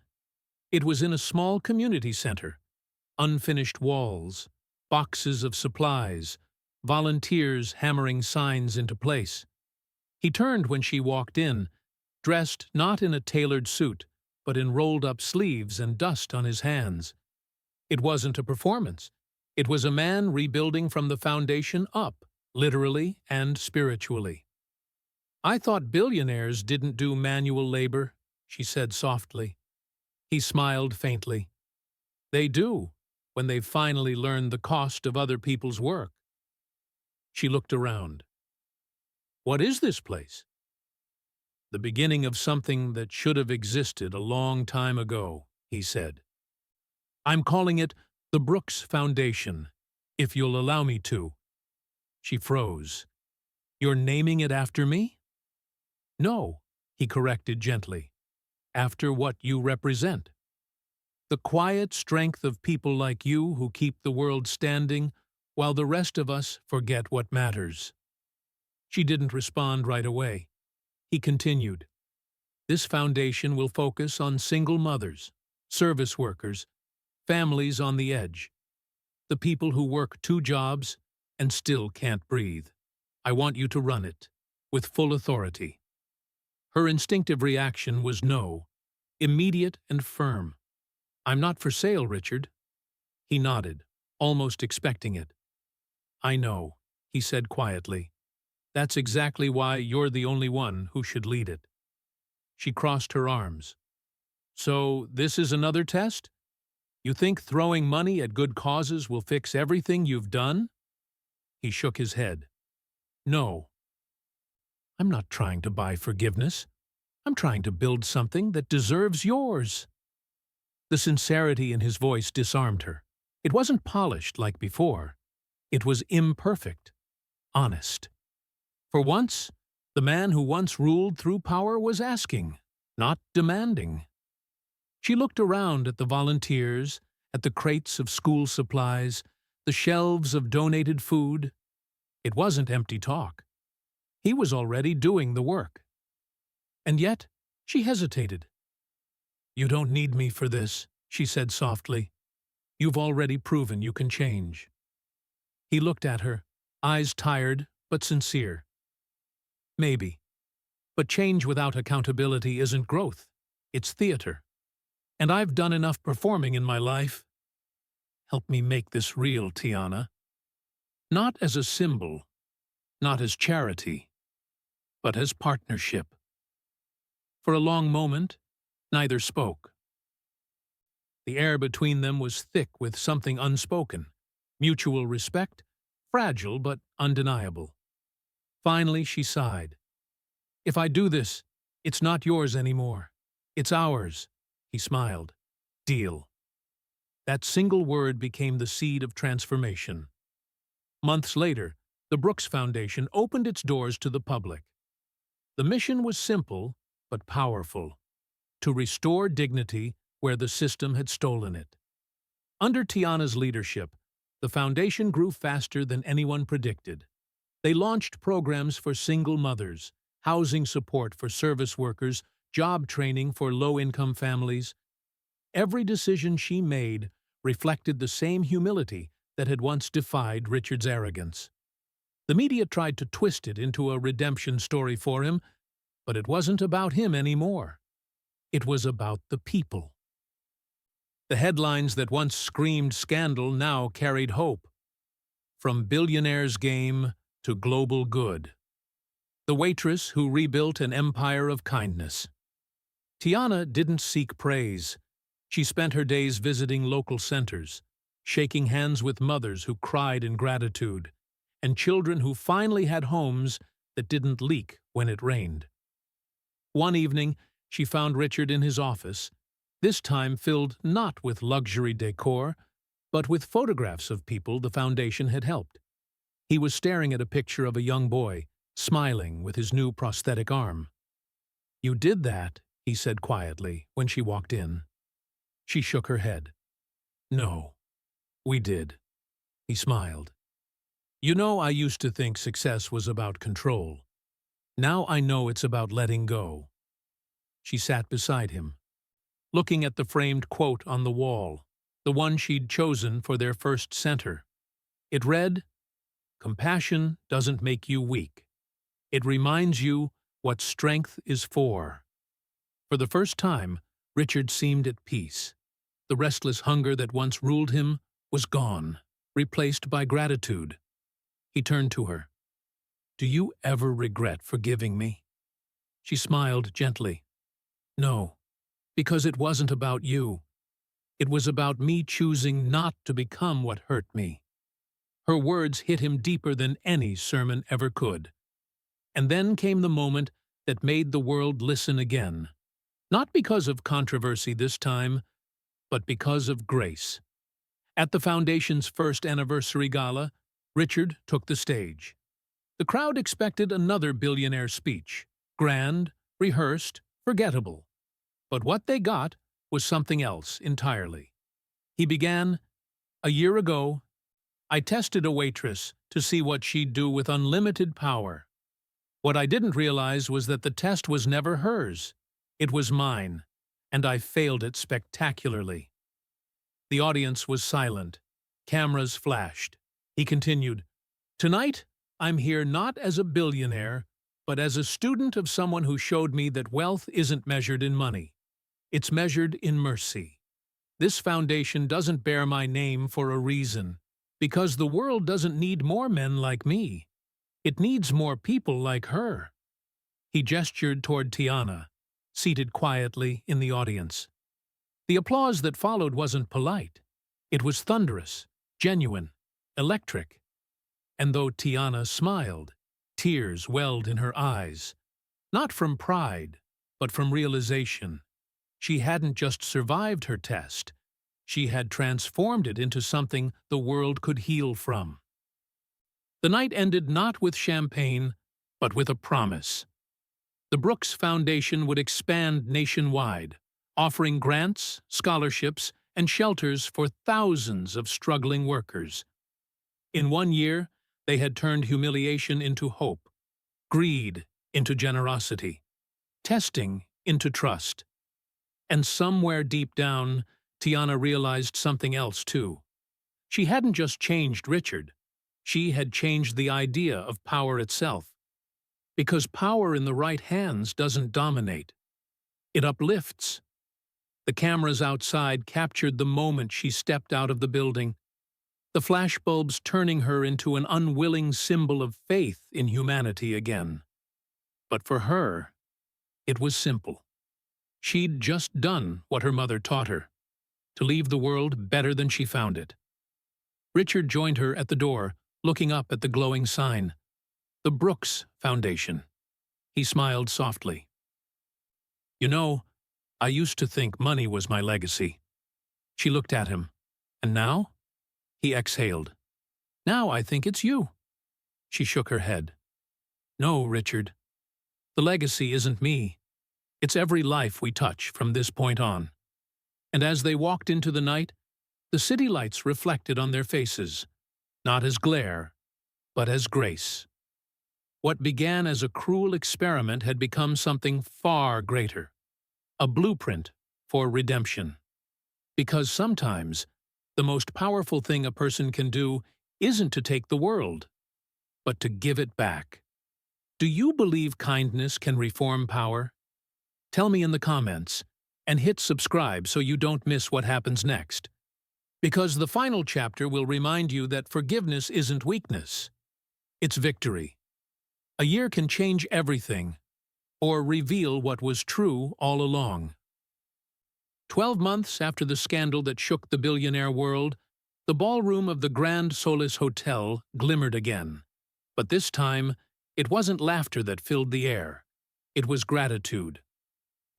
S1: It was in a small community center. Unfinished walls, boxes of supplies, volunteers hammering signs into place. He turned when she walked in, dressed not in a tailored suit, but in rolled-up sleeves and dust on his hands. It wasn't a performance. It was a man rebuilding from the foundation up, literally and spiritually. "I thought billionaires didn't do manual labor," she said softly. He smiled faintly. "They do, when they've finally learned the cost of other people's work." She looked around. "What is this place?" "The beginning of something that should have existed a long time ago," he said. "I'm calling it the Brooks Foundation, if you'll allow me to." She froze. "You're naming it after me?" "No," he corrected gently. "After what you represent. The quiet strength of people like you who keep the world standing while the rest of us forget what matters." She didn't respond right away. He continued. "This foundation will focus on single mothers, service workers, families on the edge, the people who work 2 jobs and still can't breathe. I want you to run it, with full authority." Her instinctive reaction was no, immediate and firm. "I'm not for sale, Richard." He nodded, almost expecting it. "I know," he said quietly. "That's exactly why you're the only one who should lead it." She crossed her arms. "So this is another test? You think throwing money at good causes will fix everything you've done?" He shook his head. "No. I'm not trying to buy forgiveness. I'm trying to build something that deserves yours." The sincerity in his voice disarmed her. It wasn't polished like before. It was imperfect, honest. For once, the man who once ruled through power was asking, not demanding. She looked around at the volunteers, at the crates of school supplies, the shelves of donated food. It wasn't empty talk. He was already doing the work. And yet, she hesitated. "You don't need me for this," she said softly. "You've already proven you can change." He looked at her, eyes tired but sincere. "Maybe. But change without accountability isn't growth. It's theater. And I've done enough performing in my life. Help me make this real, Tiana. Not as a symbol, not as charity, but as partnership." For a long moment, neither spoke. The air between them was thick with something unspoken, mutual respect, fragile but undeniable. Finally, she sighed. "If I do this, it's not yours anymore. It's ours." He smiled. "Deal." That single word became the seed of transformation. Months later, the Brooks Foundation opened its doors to the public. The mission was simple but powerful: to restore dignity where the system had stolen it. Under Tiana's leadership, the foundation grew faster than anyone predicted. They launched programs for single mothers, housing support for service workers, job training for low-income families. Every decision she made reflected the same humility that had once defied Richard's arrogance. The media tried to twist it into a redemption story for him, but it wasn't about him anymore. It was about the people. The headlines that once screamed scandal now carried hope. From billionaire's game to global good. The waitress who rebuilt an empire of kindness. Tiana didn't seek praise. She spent her days visiting local centers, shaking hands with mothers who cried in gratitude, and children who finally had homes that didn't leak when it rained. One evening, she found Richard in his office, this time filled not with luxury decor, but with photographs of people the foundation had helped. He was staring at a picture of a young boy, smiling with his new prosthetic arm. "You did that," he said quietly when she walked in. She shook her head. "No, we did." He smiled. "You know, I used to think success was about control. Now I know it's about letting go. She sat beside him, looking at the framed quote on the wall, the one she'd chosen for their first center. It read, "Compassion doesn't make you weak. It reminds you what strength is for." For the first time, Richard seemed at peace. The restless hunger that once ruled him was gone, replaced by gratitude. He turned to her. "Do you ever regret forgiving me?" She smiled gently. "No, because it wasn't about you. It was about me choosing not to become what hurt me." Her words hit him deeper than any sermon ever could. And then came the moment that made the world listen again. Not because of controversy this time, but because of grace. At the Foundation's first anniversary gala, Richard took the stage. The crowd expected another billionaire speech, grand, rehearsed, forgettable. But what they got was something else entirely. He began, "A year ago, I tested a waitress to see what she'd do with unlimited power. What I didn't realize was that the test was never hers. It was mine, and I failed it spectacularly." The audience was silent. Cameras flashed. He continued, "Tonight, I'm here not as a billionaire, but as a student of someone who showed me that wealth isn't measured in money. It's measured in mercy. This foundation doesn't bear my name for a reason, because the world doesn't need more men like me. It needs more people like her." He gestured toward Tiana, seated quietly in the audience. The applause that followed wasn't polite. It was thunderous, genuine, electric. And though Tiana smiled, tears welled in her eyes. Not from pride, but from realization. She hadn't just survived her test. She had transformed it into something the world could heal from. The night ended not with champagne, but with a promise. The Brooks Foundation would expand nationwide, offering grants, scholarships, and shelters for thousands of struggling workers. In 1 year, they had turned humiliation into hope, greed into generosity, testing into trust. And somewhere deep down, Tiana realized something else too. She hadn't just changed Richard. She had changed the idea of power itself. Because power in the right hands doesn't dominate. It uplifts. The cameras outside captured the moment she stepped out of the building, the flashbulbs turning her into an unwilling symbol of faith in humanity again. But for her, it was simple. She'd just done what her mother taught her, to leave the world better than she found it. Richard joined her at the door, looking up at the glowing sign. The Brooks Foundation. He smiled softly. "You know, I used to think money was my legacy." She looked at him. "And now?" He exhaled. "Now I think it's you." She shook her head. "No, Richard. The legacy isn't me. It's every life we touch from this point on." And as they walked into the night, the city lights reflected on their faces, not as glare, but as grace. What began as a cruel experiment had become something far greater, a blueprint for redemption. Because sometimes, the most powerful thing a person can do isn't to take the world, but to give it back. Do you believe kindness can reform power? Tell me in the comments, and hit subscribe so you don't miss what happens next. Because the final chapter will remind you that forgiveness isn't weakness, it's victory. A year can change everything, or reveal what was true all along. 12 months after the scandal that shook the billionaire world, the ballroom of the Grand Solis Hotel glimmered again. But this time, it wasn't laughter that filled the air. It was gratitude.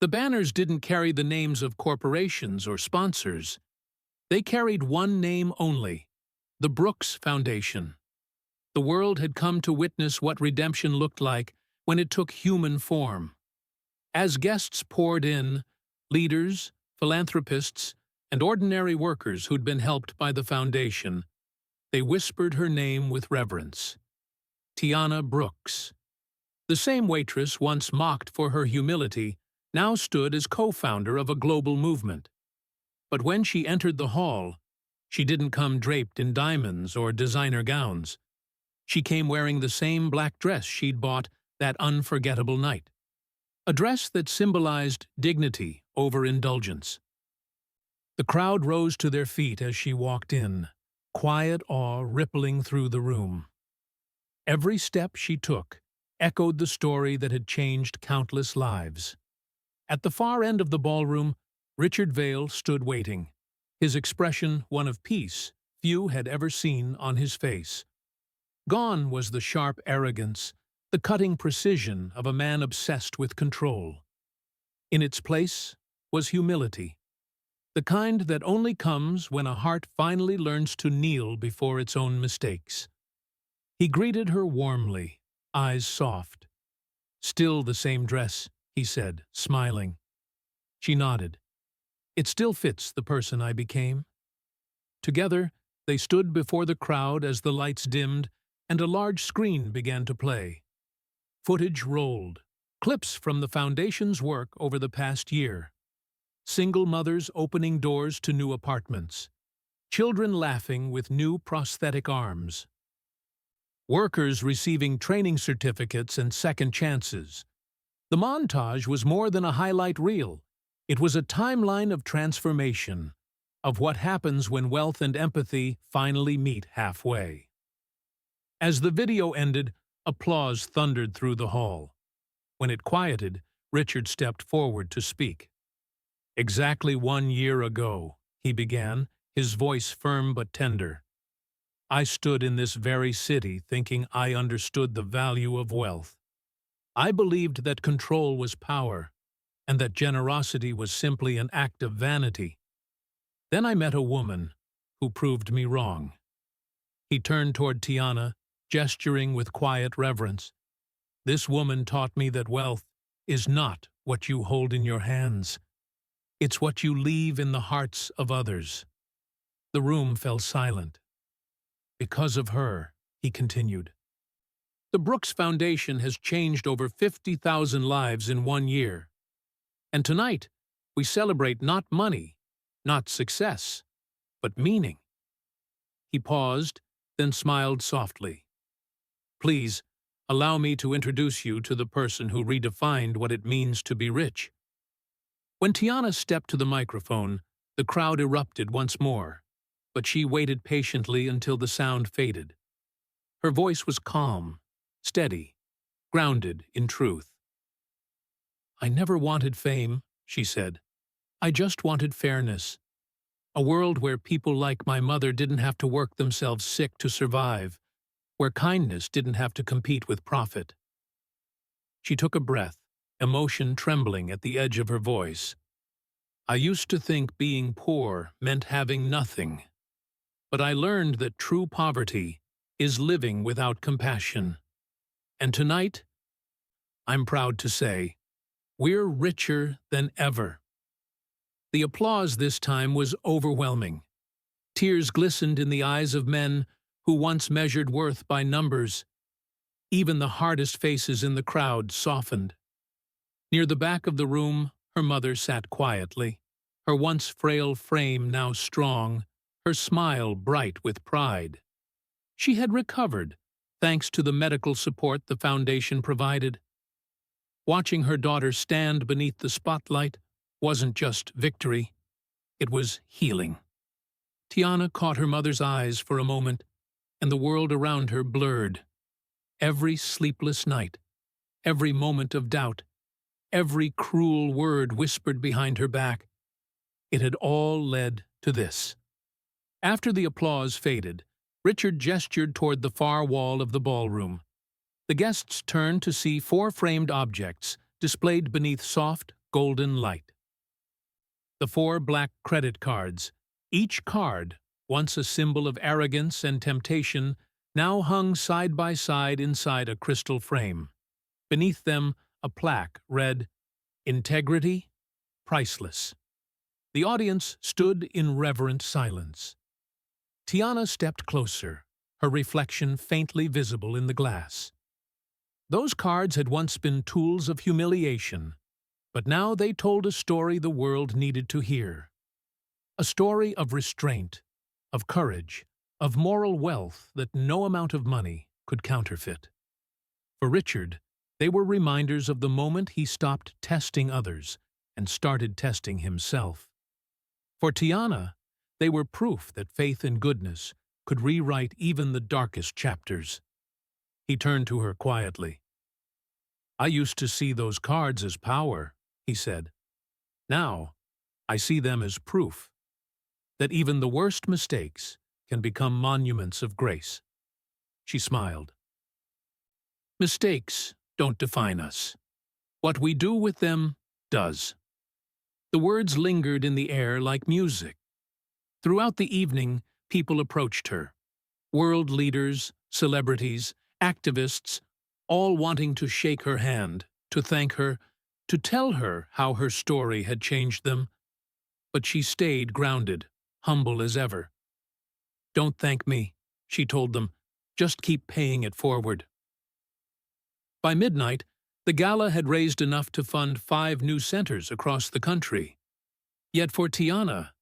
S1: The banners didn't carry the names of corporations or sponsors. They carried one name only, the Brooks Foundation. The world had come to witness what redemption looked like when it took human form. As guests poured in, leaders, philanthropists, and ordinary workers who'd been helped by the foundation, they whispered her name with reverence. Tiana Brooks. The same waitress once mocked for her humility now stood as co-founder of a global movement. But when she entered the hall, she didn't come draped in diamonds or designer gowns. She came wearing the same black dress she'd bought that unforgettable night. A dress that symbolized dignity over indulgence. The crowd rose to their feet as she walked in, quiet awe rippling through the room. Every step she took echoed the story that had changed countless lives. At the far end of the ballroom, Richard Vail stood waiting, his expression one of peace few had ever seen on his face. Gone was the sharp arrogance, the cutting precision of a man obsessed with control. In its place was humility, the kind that only comes when a heart finally learns to kneel before its own mistakes. He greeted her warmly, eyes soft. "Still the same dress," he said, smiling. She nodded. "It still fits the person I became." Together, they stood before the crowd as the lights dimmed and a large screen began to play. Footage rolled, clips from the Foundation's work over the past year. Single mothers opening doors to new apartments. Children laughing with new prosthetic arms. Workers receiving training certificates and second chances. The montage was more than a highlight reel. It was a timeline of transformation, of what happens when wealth and empathy finally meet halfway. As the video ended, applause thundered through the hall. When it quieted, Richard stepped forward to speak. "Exactly 1 year ago," he began, his voice firm but tender, "I stood in this very city thinking I understood the value of wealth. I believed that control was power, and that generosity was simply an act of vanity. Then I met a woman who proved me wrong." He turned toward Tiana, gesturing with quiet reverence. "This woman taught me that wealth is not what you hold in your hands. It's what you leave in the hearts of others." The room fell silent. "Because of her," he continued. "The Brooks Foundation has changed over 50,000 lives in 1 year. And tonight, we celebrate not money, not success, but meaning." He paused, then smiled softly. "Please, allow me to introduce you to the person who redefined what it means to be rich." When Tiana stepped to the microphone, the crowd erupted once more, but she waited patiently until the sound faded. Her voice was calm, steady, grounded in truth. "I never wanted fame," she said. "I just wanted fairness. A world where people like my mother didn't have to work themselves sick to survive, where kindness didn't have to compete with profit." She took a breath, emotion trembling at the edge of her voice. "I used to think being poor meant having nothing. But I learned that true poverty is living without compassion. And tonight, I'm proud to say, we're richer than ever." The applause this time was overwhelming. Tears glistened in the eyes of men who once measured worth by numbers. Even the hardest faces in the crowd softened. Near the back of the room, her mother sat quietly, her once frail frame now strong, her smile bright with pride. She had recovered, thanks to the medical support the Foundation provided. Watching her daughter stand beneath the spotlight wasn't just victory, it was healing. Tiana caught her mother's eyes for a moment, and the world around her blurred. Every sleepless night, every moment of doubt, every cruel word whispered behind her back, it had all led to this. After the applause faded, Richard gestured toward the far wall of the ballroom. The guests turned to see 4 framed objects displayed beneath soft, golden light. The 4 black credit cards, each card, once a symbol of arrogance and temptation, now hung side by side inside a crystal frame. Beneath them, a plaque read, "Integrity, priceless." The audience stood in reverent silence. Tiana stepped closer, her reflection faintly visible in the glass. Those cards had once been tools of humiliation, But now they told a story the world needed to hear. A story of restraint, of courage, of moral wealth that no amount of money could counterfeit. For Richard, they were reminders of the moment he stopped testing others and started testing himself. For Tiana, they were proof that faith and goodness could rewrite even the darkest chapters. He turned to her quietly. "I used to see those cards as power," he said. "Now, I see them as proof that even the worst mistakes can become monuments of grace." She smiled. "Mistakes don't define us. What we do with them does." The words lingered in the air like music. Throughout the evening, people approached her. World leaders, celebrities, activists, all wanting to shake her hand, to thank her, to tell her how her story had changed them. But she stayed grounded, humble as ever. "Don't thank me," she told them. "Just keep paying it forward." By midnight, the gala had raised enough to fund 5 new centers across the country. Yet for Tiana,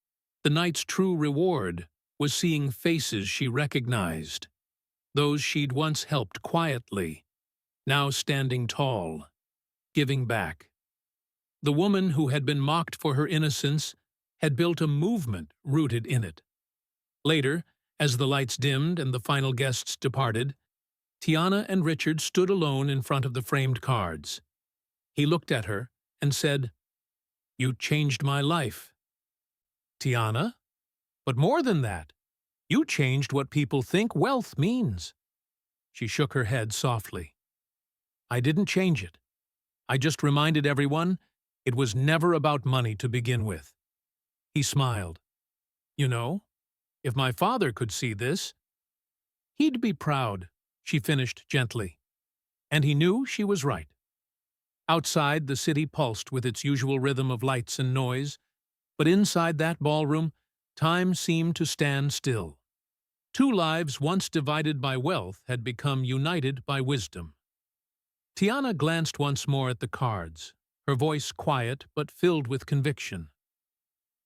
S1: the night's true reward was seeing faces she recognized, those she'd once helped quietly, now standing tall, giving back. The woman who had been mocked for her innocence had built a movement rooted in it. Later, as the lights dimmed and the final guests departed, Tiana and Richard stood alone in front of the framed cards. He looked at her and said, "You changed my life." "Tiana? But more than that, you changed what people think wealth means." She shook her head softly. "I didn't change it. I just reminded everyone it was never about money to begin with." He smiled. "You know, if my father could see this, he'd be proud," she finished gently. And he knew she was right. Outside, the city pulsed with its usual rhythm of lights and noise, but inside that ballroom, time seemed to stand still. 2 lives once divided by wealth had become united by wisdom. Tiana glanced once more at the cards, her voice quiet but filled with conviction.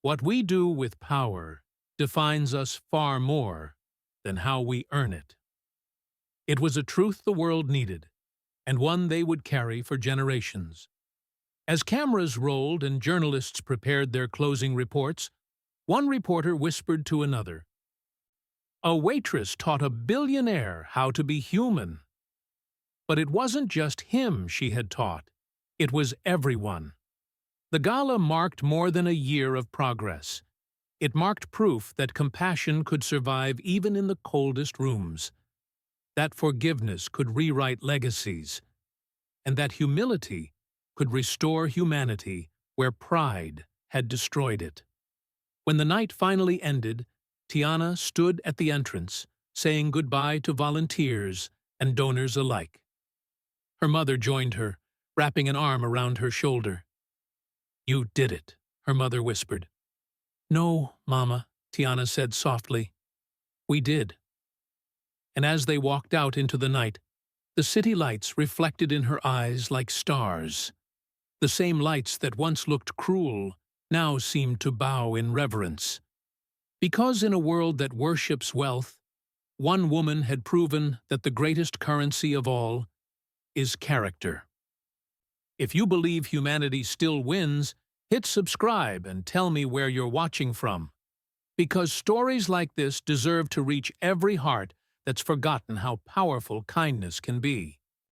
S1: "What we do with power defines us far more than how we earn it." It was a truth the world needed, and one they would carry for generations. As cameras rolled and journalists prepared their closing reports, one reporter whispered to another, "A waitress taught a billionaire how to be human." But it wasn't just him she had taught. It was everyone. The gala marked more than a year of progress. It marked proof that compassion could survive even in the coldest rooms, that forgiveness could rewrite legacies, and that humility could restore humanity where pride had destroyed it. When the night finally ended, Tiana stood at the entrance, saying goodbye to volunteers and donors alike. Her mother joined her, wrapping an arm around her shoulder. "You did it," her mother whispered. "No, Mama," Tiana said softly. "We did." And as they walked out into the night, the city lights reflected in her eyes like stars. The same lights that once looked cruel now seemed to bow in reverence. Because in a world that worships wealth, one woman had proven that the greatest currency of all is character. If you believe humanity still wins, hit subscribe and tell me where you're watching from. Because stories like this deserve to reach every heart that's forgotten how powerful kindness can be.